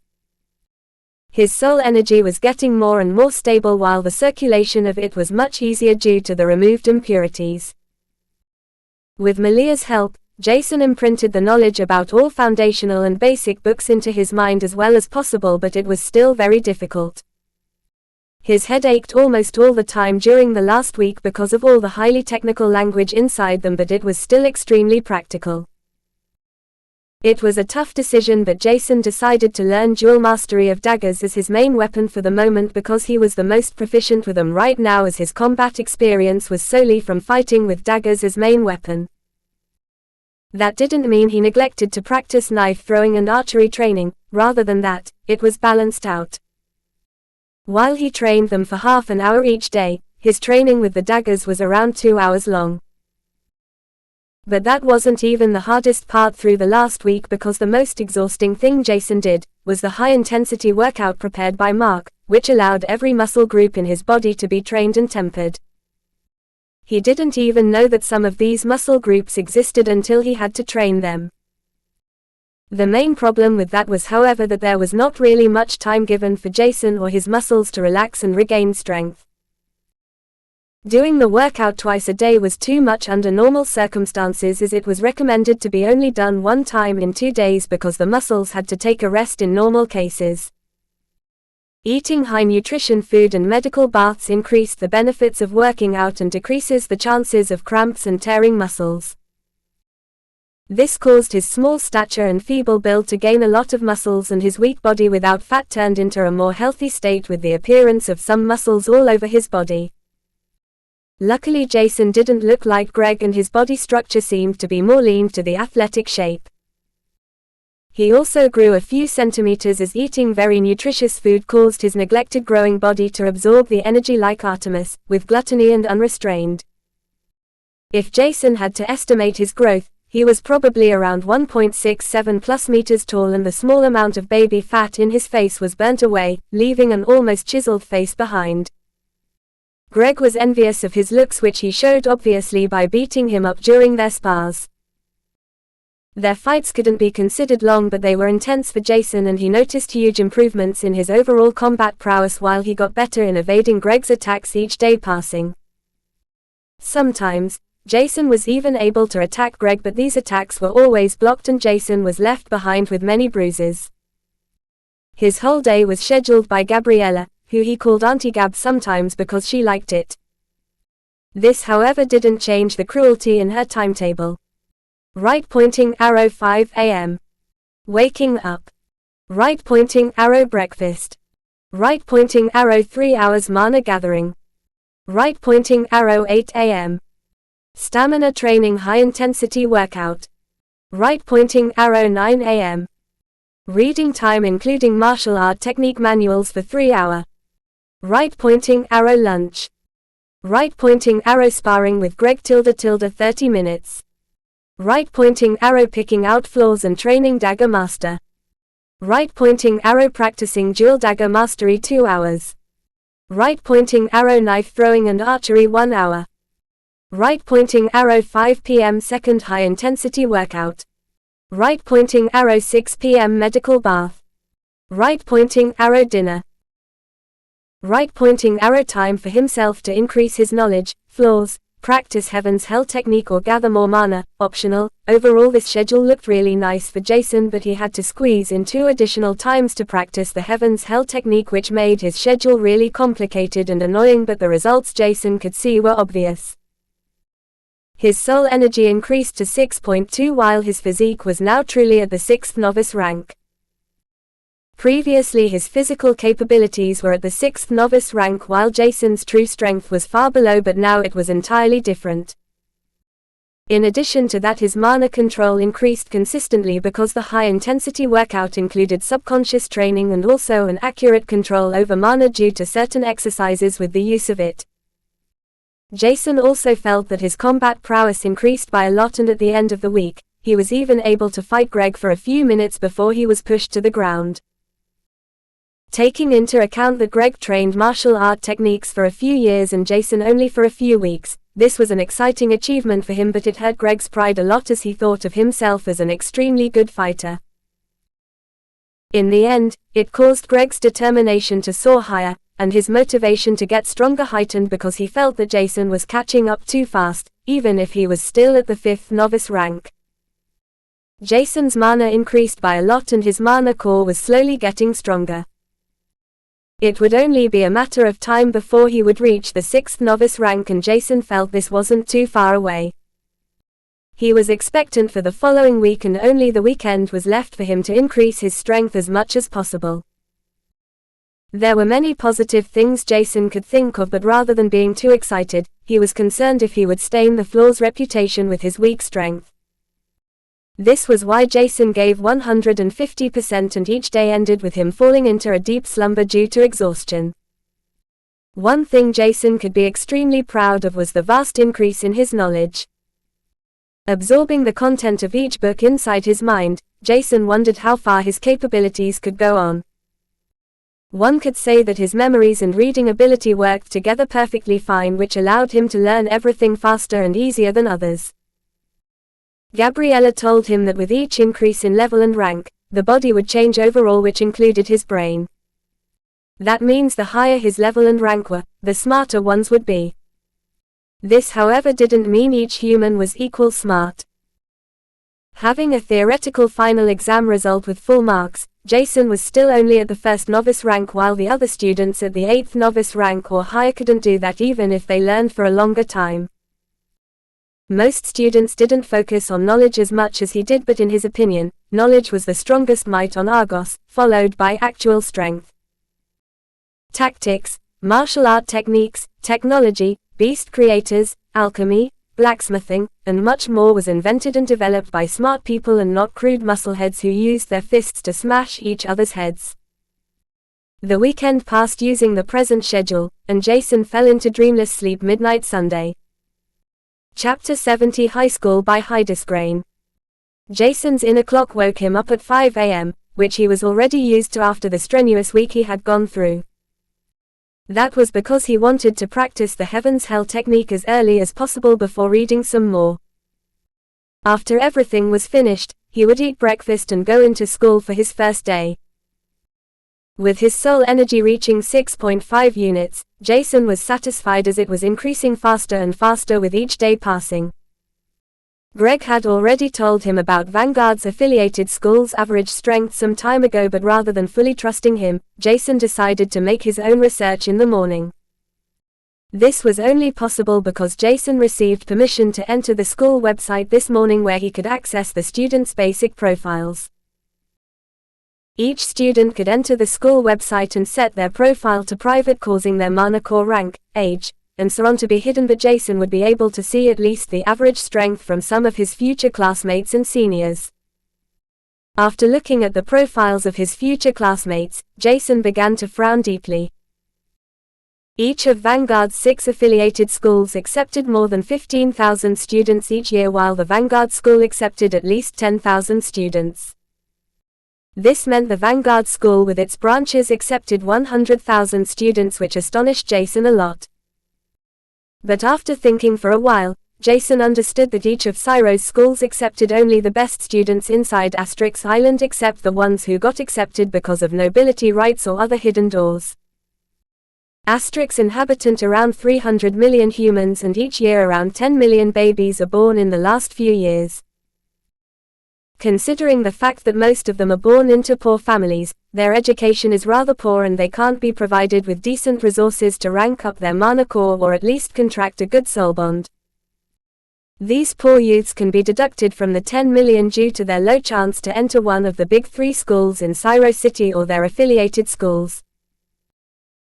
His soul energy was getting more and more stable, while the circulation of it was much easier due to the removed impurities. With Malia's help, Jason imprinted the knowledge about all foundational and basic books into his mind as well as possible, but it was still very difficult. His head ached almost all the time during the last week because of all the highly technical language inside them, but it was still extremely practical. It was a tough decision, but Jason decided to learn dual mastery of daggers as his main weapon for the moment because he was the most proficient with them right now, as his combat experience was solely from fighting with daggers as main weapon. That didn't mean he neglected to practice knife throwing and archery training, rather than that, it was balanced out. While he trained them for half an hour each day, his training with the daggers was around 2 hours long. But that wasn't even the hardest part through the last week, because the most exhausting thing Jason did was the high-intensity workout prepared by Mark, which allowed every muscle group in his body to be trained and tempered. He didn't even know that some of these muscle groups existed until he had to train them. The main problem with that was, however, that there was not really much time given for Jason or his muscles to relax and regain strength. Doing the workout twice a day was too much under normal circumstances, as it was recommended to be only done one time in 2 days because the muscles had to take a rest in normal cases. Eating high nutrition food and medical baths increased the benefits of working out and decreases the chances of cramps and tearing muscles. This caused his small stature and feeble build to gain a lot of muscles, and his weak body without fat turned into a more healthy state with the appearance of some muscles all over his body. Luckily, Jason didn't look like Greg, and his body structure seemed to be more lean to the athletic shape. He also grew a few centimeters, as eating very nutritious food caused his neglected growing body to absorb the energy like Artemis, with gluttony and unrestrained. If Jason had to estimate his growth, he was probably around 1.67 plus meters tall, and the small amount of baby fat in his face was burnt away, leaving an almost chiseled face behind. Greg was envious of his looks, which he showed obviously by beating him up during their spars. Their fights couldn't be considered long, but they were intense for Jason, and he noticed huge improvements in his overall combat prowess while he got better in evading Greg's attacks each day passing. Sometimes, Jason was even able to attack Greg, but these attacks were always blocked and Jason was left behind with many bruises. His whole day was scheduled by Gabriella, who he called Auntie Gab sometimes because she liked it. This, however, didn't change the cruelty in her timetable. Right pointing arrow 5 a.m. Waking up. Right pointing arrow breakfast. Right pointing arrow 3 hours mana gathering. Right pointing arrow 8 a.m. Stamina training high intensity workout. Right pointing arrow 9 a.m. Reading time including martial art technique manuals for 3 hours. Right pointing arrow lunch. Right pointing arrow sparring with Greg ~~ 30 minutes. Right pointing arrow picking out flaws and training dagger master. Right pointing arrow practicing dual dagger mastery 2 hours. Right pointing arrow knife throwing and archery 1 hour. Right pointing arrow 5 p.m. second high intensity workout. Right pointing arrow 6 p.m. medical bath. Right pointing arrow dinner. Right pointing arrow time for himself to increase his knowledge, flaws, practice Heaven's Hell technique or gather more mana, optional. Overall, this schedule looked really nice for Jason, but he had to squeeze in 2 additional times to practice the Heaven's Hell technique, which made his schedule really complicated and annoying, but the results Jason could see were obvious. His soul energy increased to 6.2 while his physique was now truly at the 6th novice rank. Previously his physical capabilities were at the 6th novice rank while Jason's true strength was far below, but now it was entirely different. In addition to that, his mana control increased consistently because the high intensity workout included subconscious training and also an accurate control over mana due to certain exercises with the use of it. Jason also felt that his combat prowess increased by a lot, and at the end of the week, he was even able to fight Greg for a few minutes before he was pushed to the ground. Taking into account that Greg trained martial art techniques for a few years and Jason only for a few weeks, this was an exciting achievement for him, but it hurt Greg's pride a lot as he thought of himself as an extremely good fighter. In the end, it caused Greg's determination to soar higher, and his motivation to get stronger heightened because he felt that Jason was catching up too fast, even if he was still at the 5th novice rank. Jason's mana increased by a lot and his mana core was slowly getting stronger. It would only be a matter of time before he would reach the 6th novice rank, and Jason felt this wasn't too far away. He was expectant for the following week, and only the weekend was left for him to increase his strength as much as possible. There were many positive things Jason could think of, but rather than being too excited, he was concerned if he would stain the floor's reputation with his weak strength. This was why Jason gave 150%, and each day ended with him falling into a deep slumber due to exhaustion. One thing Jason could be extremely proud of was the vast increase in his knowledge. Absorbing the content of each book inside his mind, Jason wondered how far his capabilities could go on. One could say that his memories and reading ability worked together perfectly fine, which allowed him to learn everything faster and easier than others. Gabriella told him that with each increase in level and rank, the body would change overall, which included his brain. That means the higher his level and rank were, the smarter ones would be. This however didn't mean each human was equal smart. Having a theoretical final exam result with full marks, Jason was still only at the first novice rank, while the other students at the 8th novice rank or higher couldn't do that even if they learned for a longer time. Most students didn't focus on knowledge as much as he did, but in his opinion, knowledge was the strongest might on Argos, followed by actual strength. Tactics, martial art techniques, technology, beast creators, alchemy, blacksmithing, and much more was invented and developed by smart people and not crude muscleheads who used their fists to smash each other's heads. The weekend passed using the present schedule, and Jason fell into dreamless sleep midnight Sunday. Chapter 70 High School by Hydesgrain. Jason's inner clock woke him up at 5 a.m., which he was already used to after the strenuous week he had gone through. That was because he wanted to practice the Heaven's Hell technique as early as possible before reading some more. After everything was finished, he would eat breakfast and go into school for his first day. With his soul energy reaching 6.5 units, Jason was satisfied as it was increasing faster and faster with each day passing. Greg had already told him about Vanguard's affiliated school's average strength some time ago, but rather than fully trusting him, Jason decided to make his own research in the morning. This was only possible because Jason received permission to enter the school website this morning where he could access the students' basic profiles. Each student could enter the school website and set their profile to private, causing their mana core rank, age, and so on to be hidden, but Jason would be able to see at least the average strength from some of his future classmates and seniors. After looking at the profiles of his future classmates, Jason began to frown deeply. Each of Vanguard's 6 affiliated schools accepted more than 15,000 students each year, while the Vanguard school accepted at least 10,000 students. This meant the Vanguard school with its branches accepted 100,000 students, which astonished Jason a lot. But after thinking for a while, Jason understood that each of Cyro's schools accepted only the best students inside Asterix Island, except the ones who got accepted because of nobility rights or other hidden doors. Asterix inhabitant around 300 million humans, and each year around 10 million babies are born in the last few years. Considering the fact that most of them are born into poor families, their education is rather poor and they can't be provided with decent resources to rank up their mana core or at least contract a good soul bond. These poor youths can be deducted from the 10 million due to their low chance to enter one of the big 3 schools in Cyro City or their affiliated schools.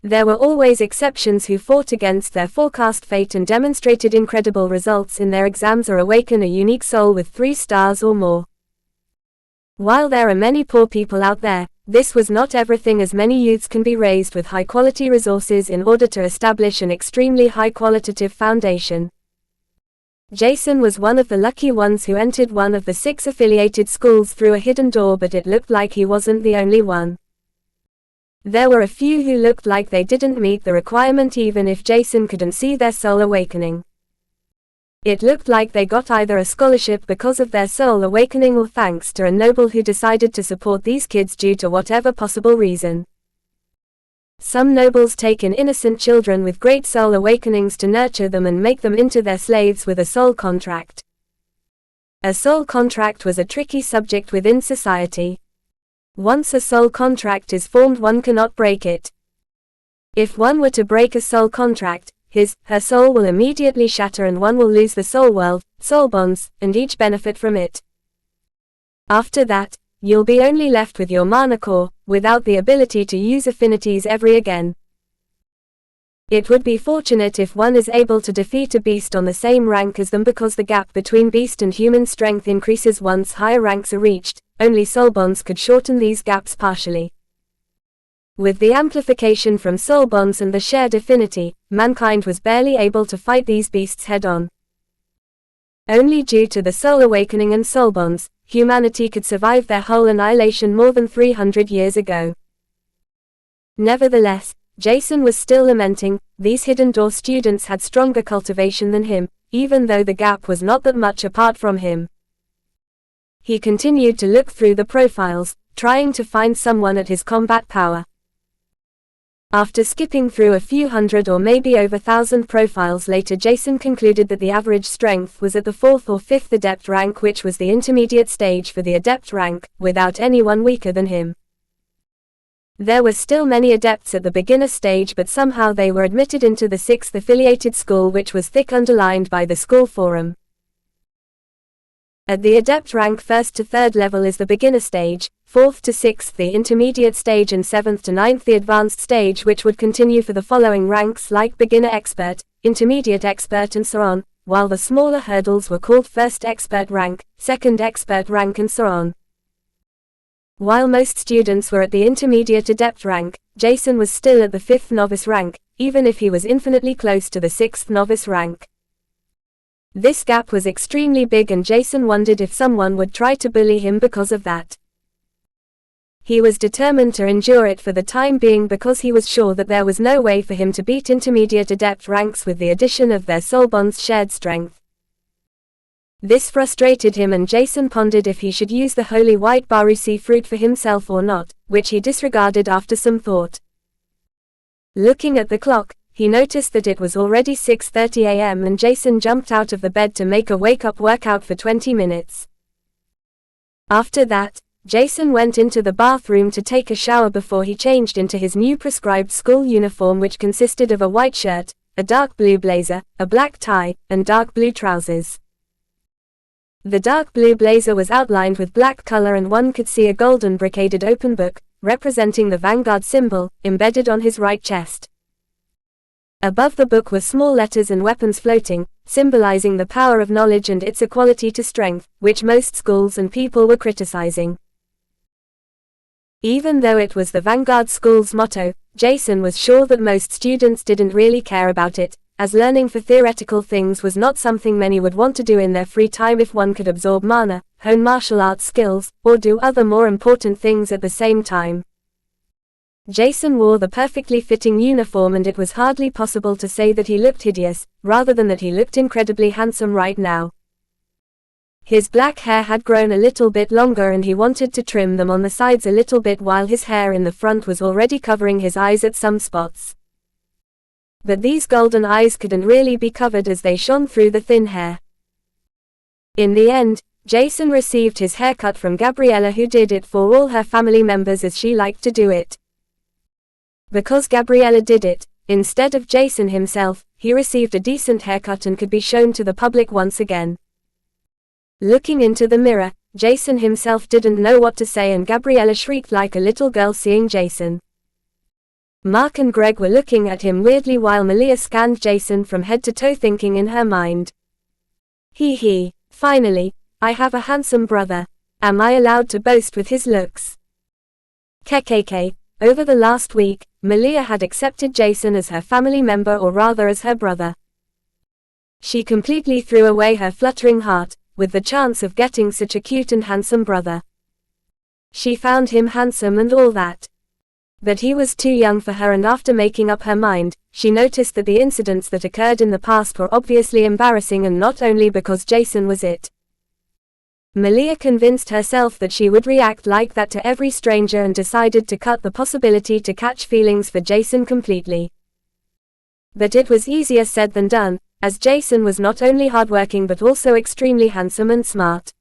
There were always exceptions who fought against their forecast fate and demonstrated incredible results in their exams or awaken a unique soul with 3 stars or more. While there are many poor people out there, this was not everything, as many youths can be raised with high-quality resources in order to establish an extremely high-qualitative foundation. Jason was one of the lucky ones who entered one of the 6 affiliated schools through a hidden door, but it looked like he wasn't the only one. There were a few who looked like they didn't meet the requirement even if Jason couldn't see their soul awakening. It looked like they got either a scholarship because of their soul awakening or thanks to a noble who decided to support these kids due to whatever possible reason. Some nobles take in innocent children with great soul awakenings to nurture them and make them into their slaves with a soul contract. A soul contract was a tricky subject within society. Once a soul contract is formed, one cannot break it. If one were to break a soul contract, her soul will immediately shatter and one will lose the soul world, soul bonds, and each benefit from it. After that, you'll be only left with your mana core, without the ability to use affinities ever again. It would be fortunate if one is able to defeat a beast on the same rank as them, because the gap between beast and human strength increases once higher ranks are reached. Only soul bonds could shorten these gaps partially. With the amplification from soul bonds and the shared affinity, mankind was barely able to fight these beasts head-on. Only due to the soul awakening and soul bonds, humanity could survive their whole annihilation more than 300 years ago. Nevertheless, Jason was still lamenting, these hidden door students had stronger cultivation than him, even though the gap was not that much apart from him. He continued to look through the profiles, trying to find someone at his combat power. After skipping through a few hundred or maybe over 1,000 profiles later, Jason concluded that the average strength was at the 4th or 5th adept rank, which was the intermediate stage for the adept rank, without anyone weaker than him. There were still many adepts at the beginner stage, but somehow they were admitted into the 6th affiliated school, which was thick underlined by the school forum. At the adept rank, 1st to 3rd level is the beginner stage, 4th to 6th the intermediate stage, and 7th to 9th the advanced stage, which would continue for the following ranks like beginner expert, intermediate expert, and so on, while the smaller hurdles were called 1st expert rank, 2nd expert rank, and so on. While most students were at the intermediate adept rank, Jason was still at the 5th novice rank, even if he was infinitely close to the 6th novice rank. This gap was extremely big, and Jason wondered if someone would try to bully him because of that. He was determined to endure it for the time being because he was sure that there was no way for him to beat intermediate adept ranks with the addition of their soul bond's shared strength. This frustrated him, and Jason pondered if he should use the holy white Barusi fruit for himself or not, which he disregarded after some thought. Looking at the clock, he noticed that it was already 6:30 a.m. and Jason jumped out of the bed to make a wake-up workout for 20 minutes. After that, Jason went into the bathroom to take a shower before he changed into his new prescribed school uniform, which consisted of a white shirt, a dark blue blazer, a black tie, and dark blue trousers. The dark blue blazer was outlined with black color, and one could see a golden brocaded open book, representing the Vanguard symbol, embedded on his right chest. Above the book were small letters and weapons floating, symbolizing the power of knowledge and its equality to strength, which most schools and people were criticizing. Even though it was the Vanguard school's motto, Jason was sure that most students didn't really care about it, as learning for theoretical things was not something many would want to do in their free time if one could absorb mana, hone martial arts skills, or do other more important things at the same time. Jason wore the perfectly fitting uniform, and it was hardly possible to say that he looked hideous, rather than that he looked incredibly handsome right now. His black hair had grown a little bit longer, and he wanted to trim them on the sides a little bit, while his hair in the front was already covering his eyes at some spots. But these golden eyes couldn't really be covered as they shone through the thin hair. In the end, Jason received his haircut from Gabriella, who did it for all her family members as she liked to do it. Because Gabriella did it, instead of Jason himself, he received a decent haircut and could be shown to the public once again. Looking into the mirror, Jason himself didn't know what to say, and Gabriella shrieked like a little girl seeing Jason. Mark and Greg were looking at him weirdly while Malia scanned Jason from head to toe, thinking in her mind, He, finally, I have a handsome brother. Am I allowed to boast with his looks? KKK. Over the last week, Malia had accepted Jason as her family member, or rather as her brother. She completely threw away her fluttering heart, with the chance of getting such a cute and handsome brother. She found him handsome and all that. But he was too young for her, and after making up her mind, she noticed that the incidents that occurred in the past were obviously embarrassing, and not only because Jason was it. Malia convinced herself that she would react like that to every stranger, and decided to cut the possibility to catch feelings for Jason completely. But it was easier said than done, as Jason was not only hardworking but also extremely handsome and smart.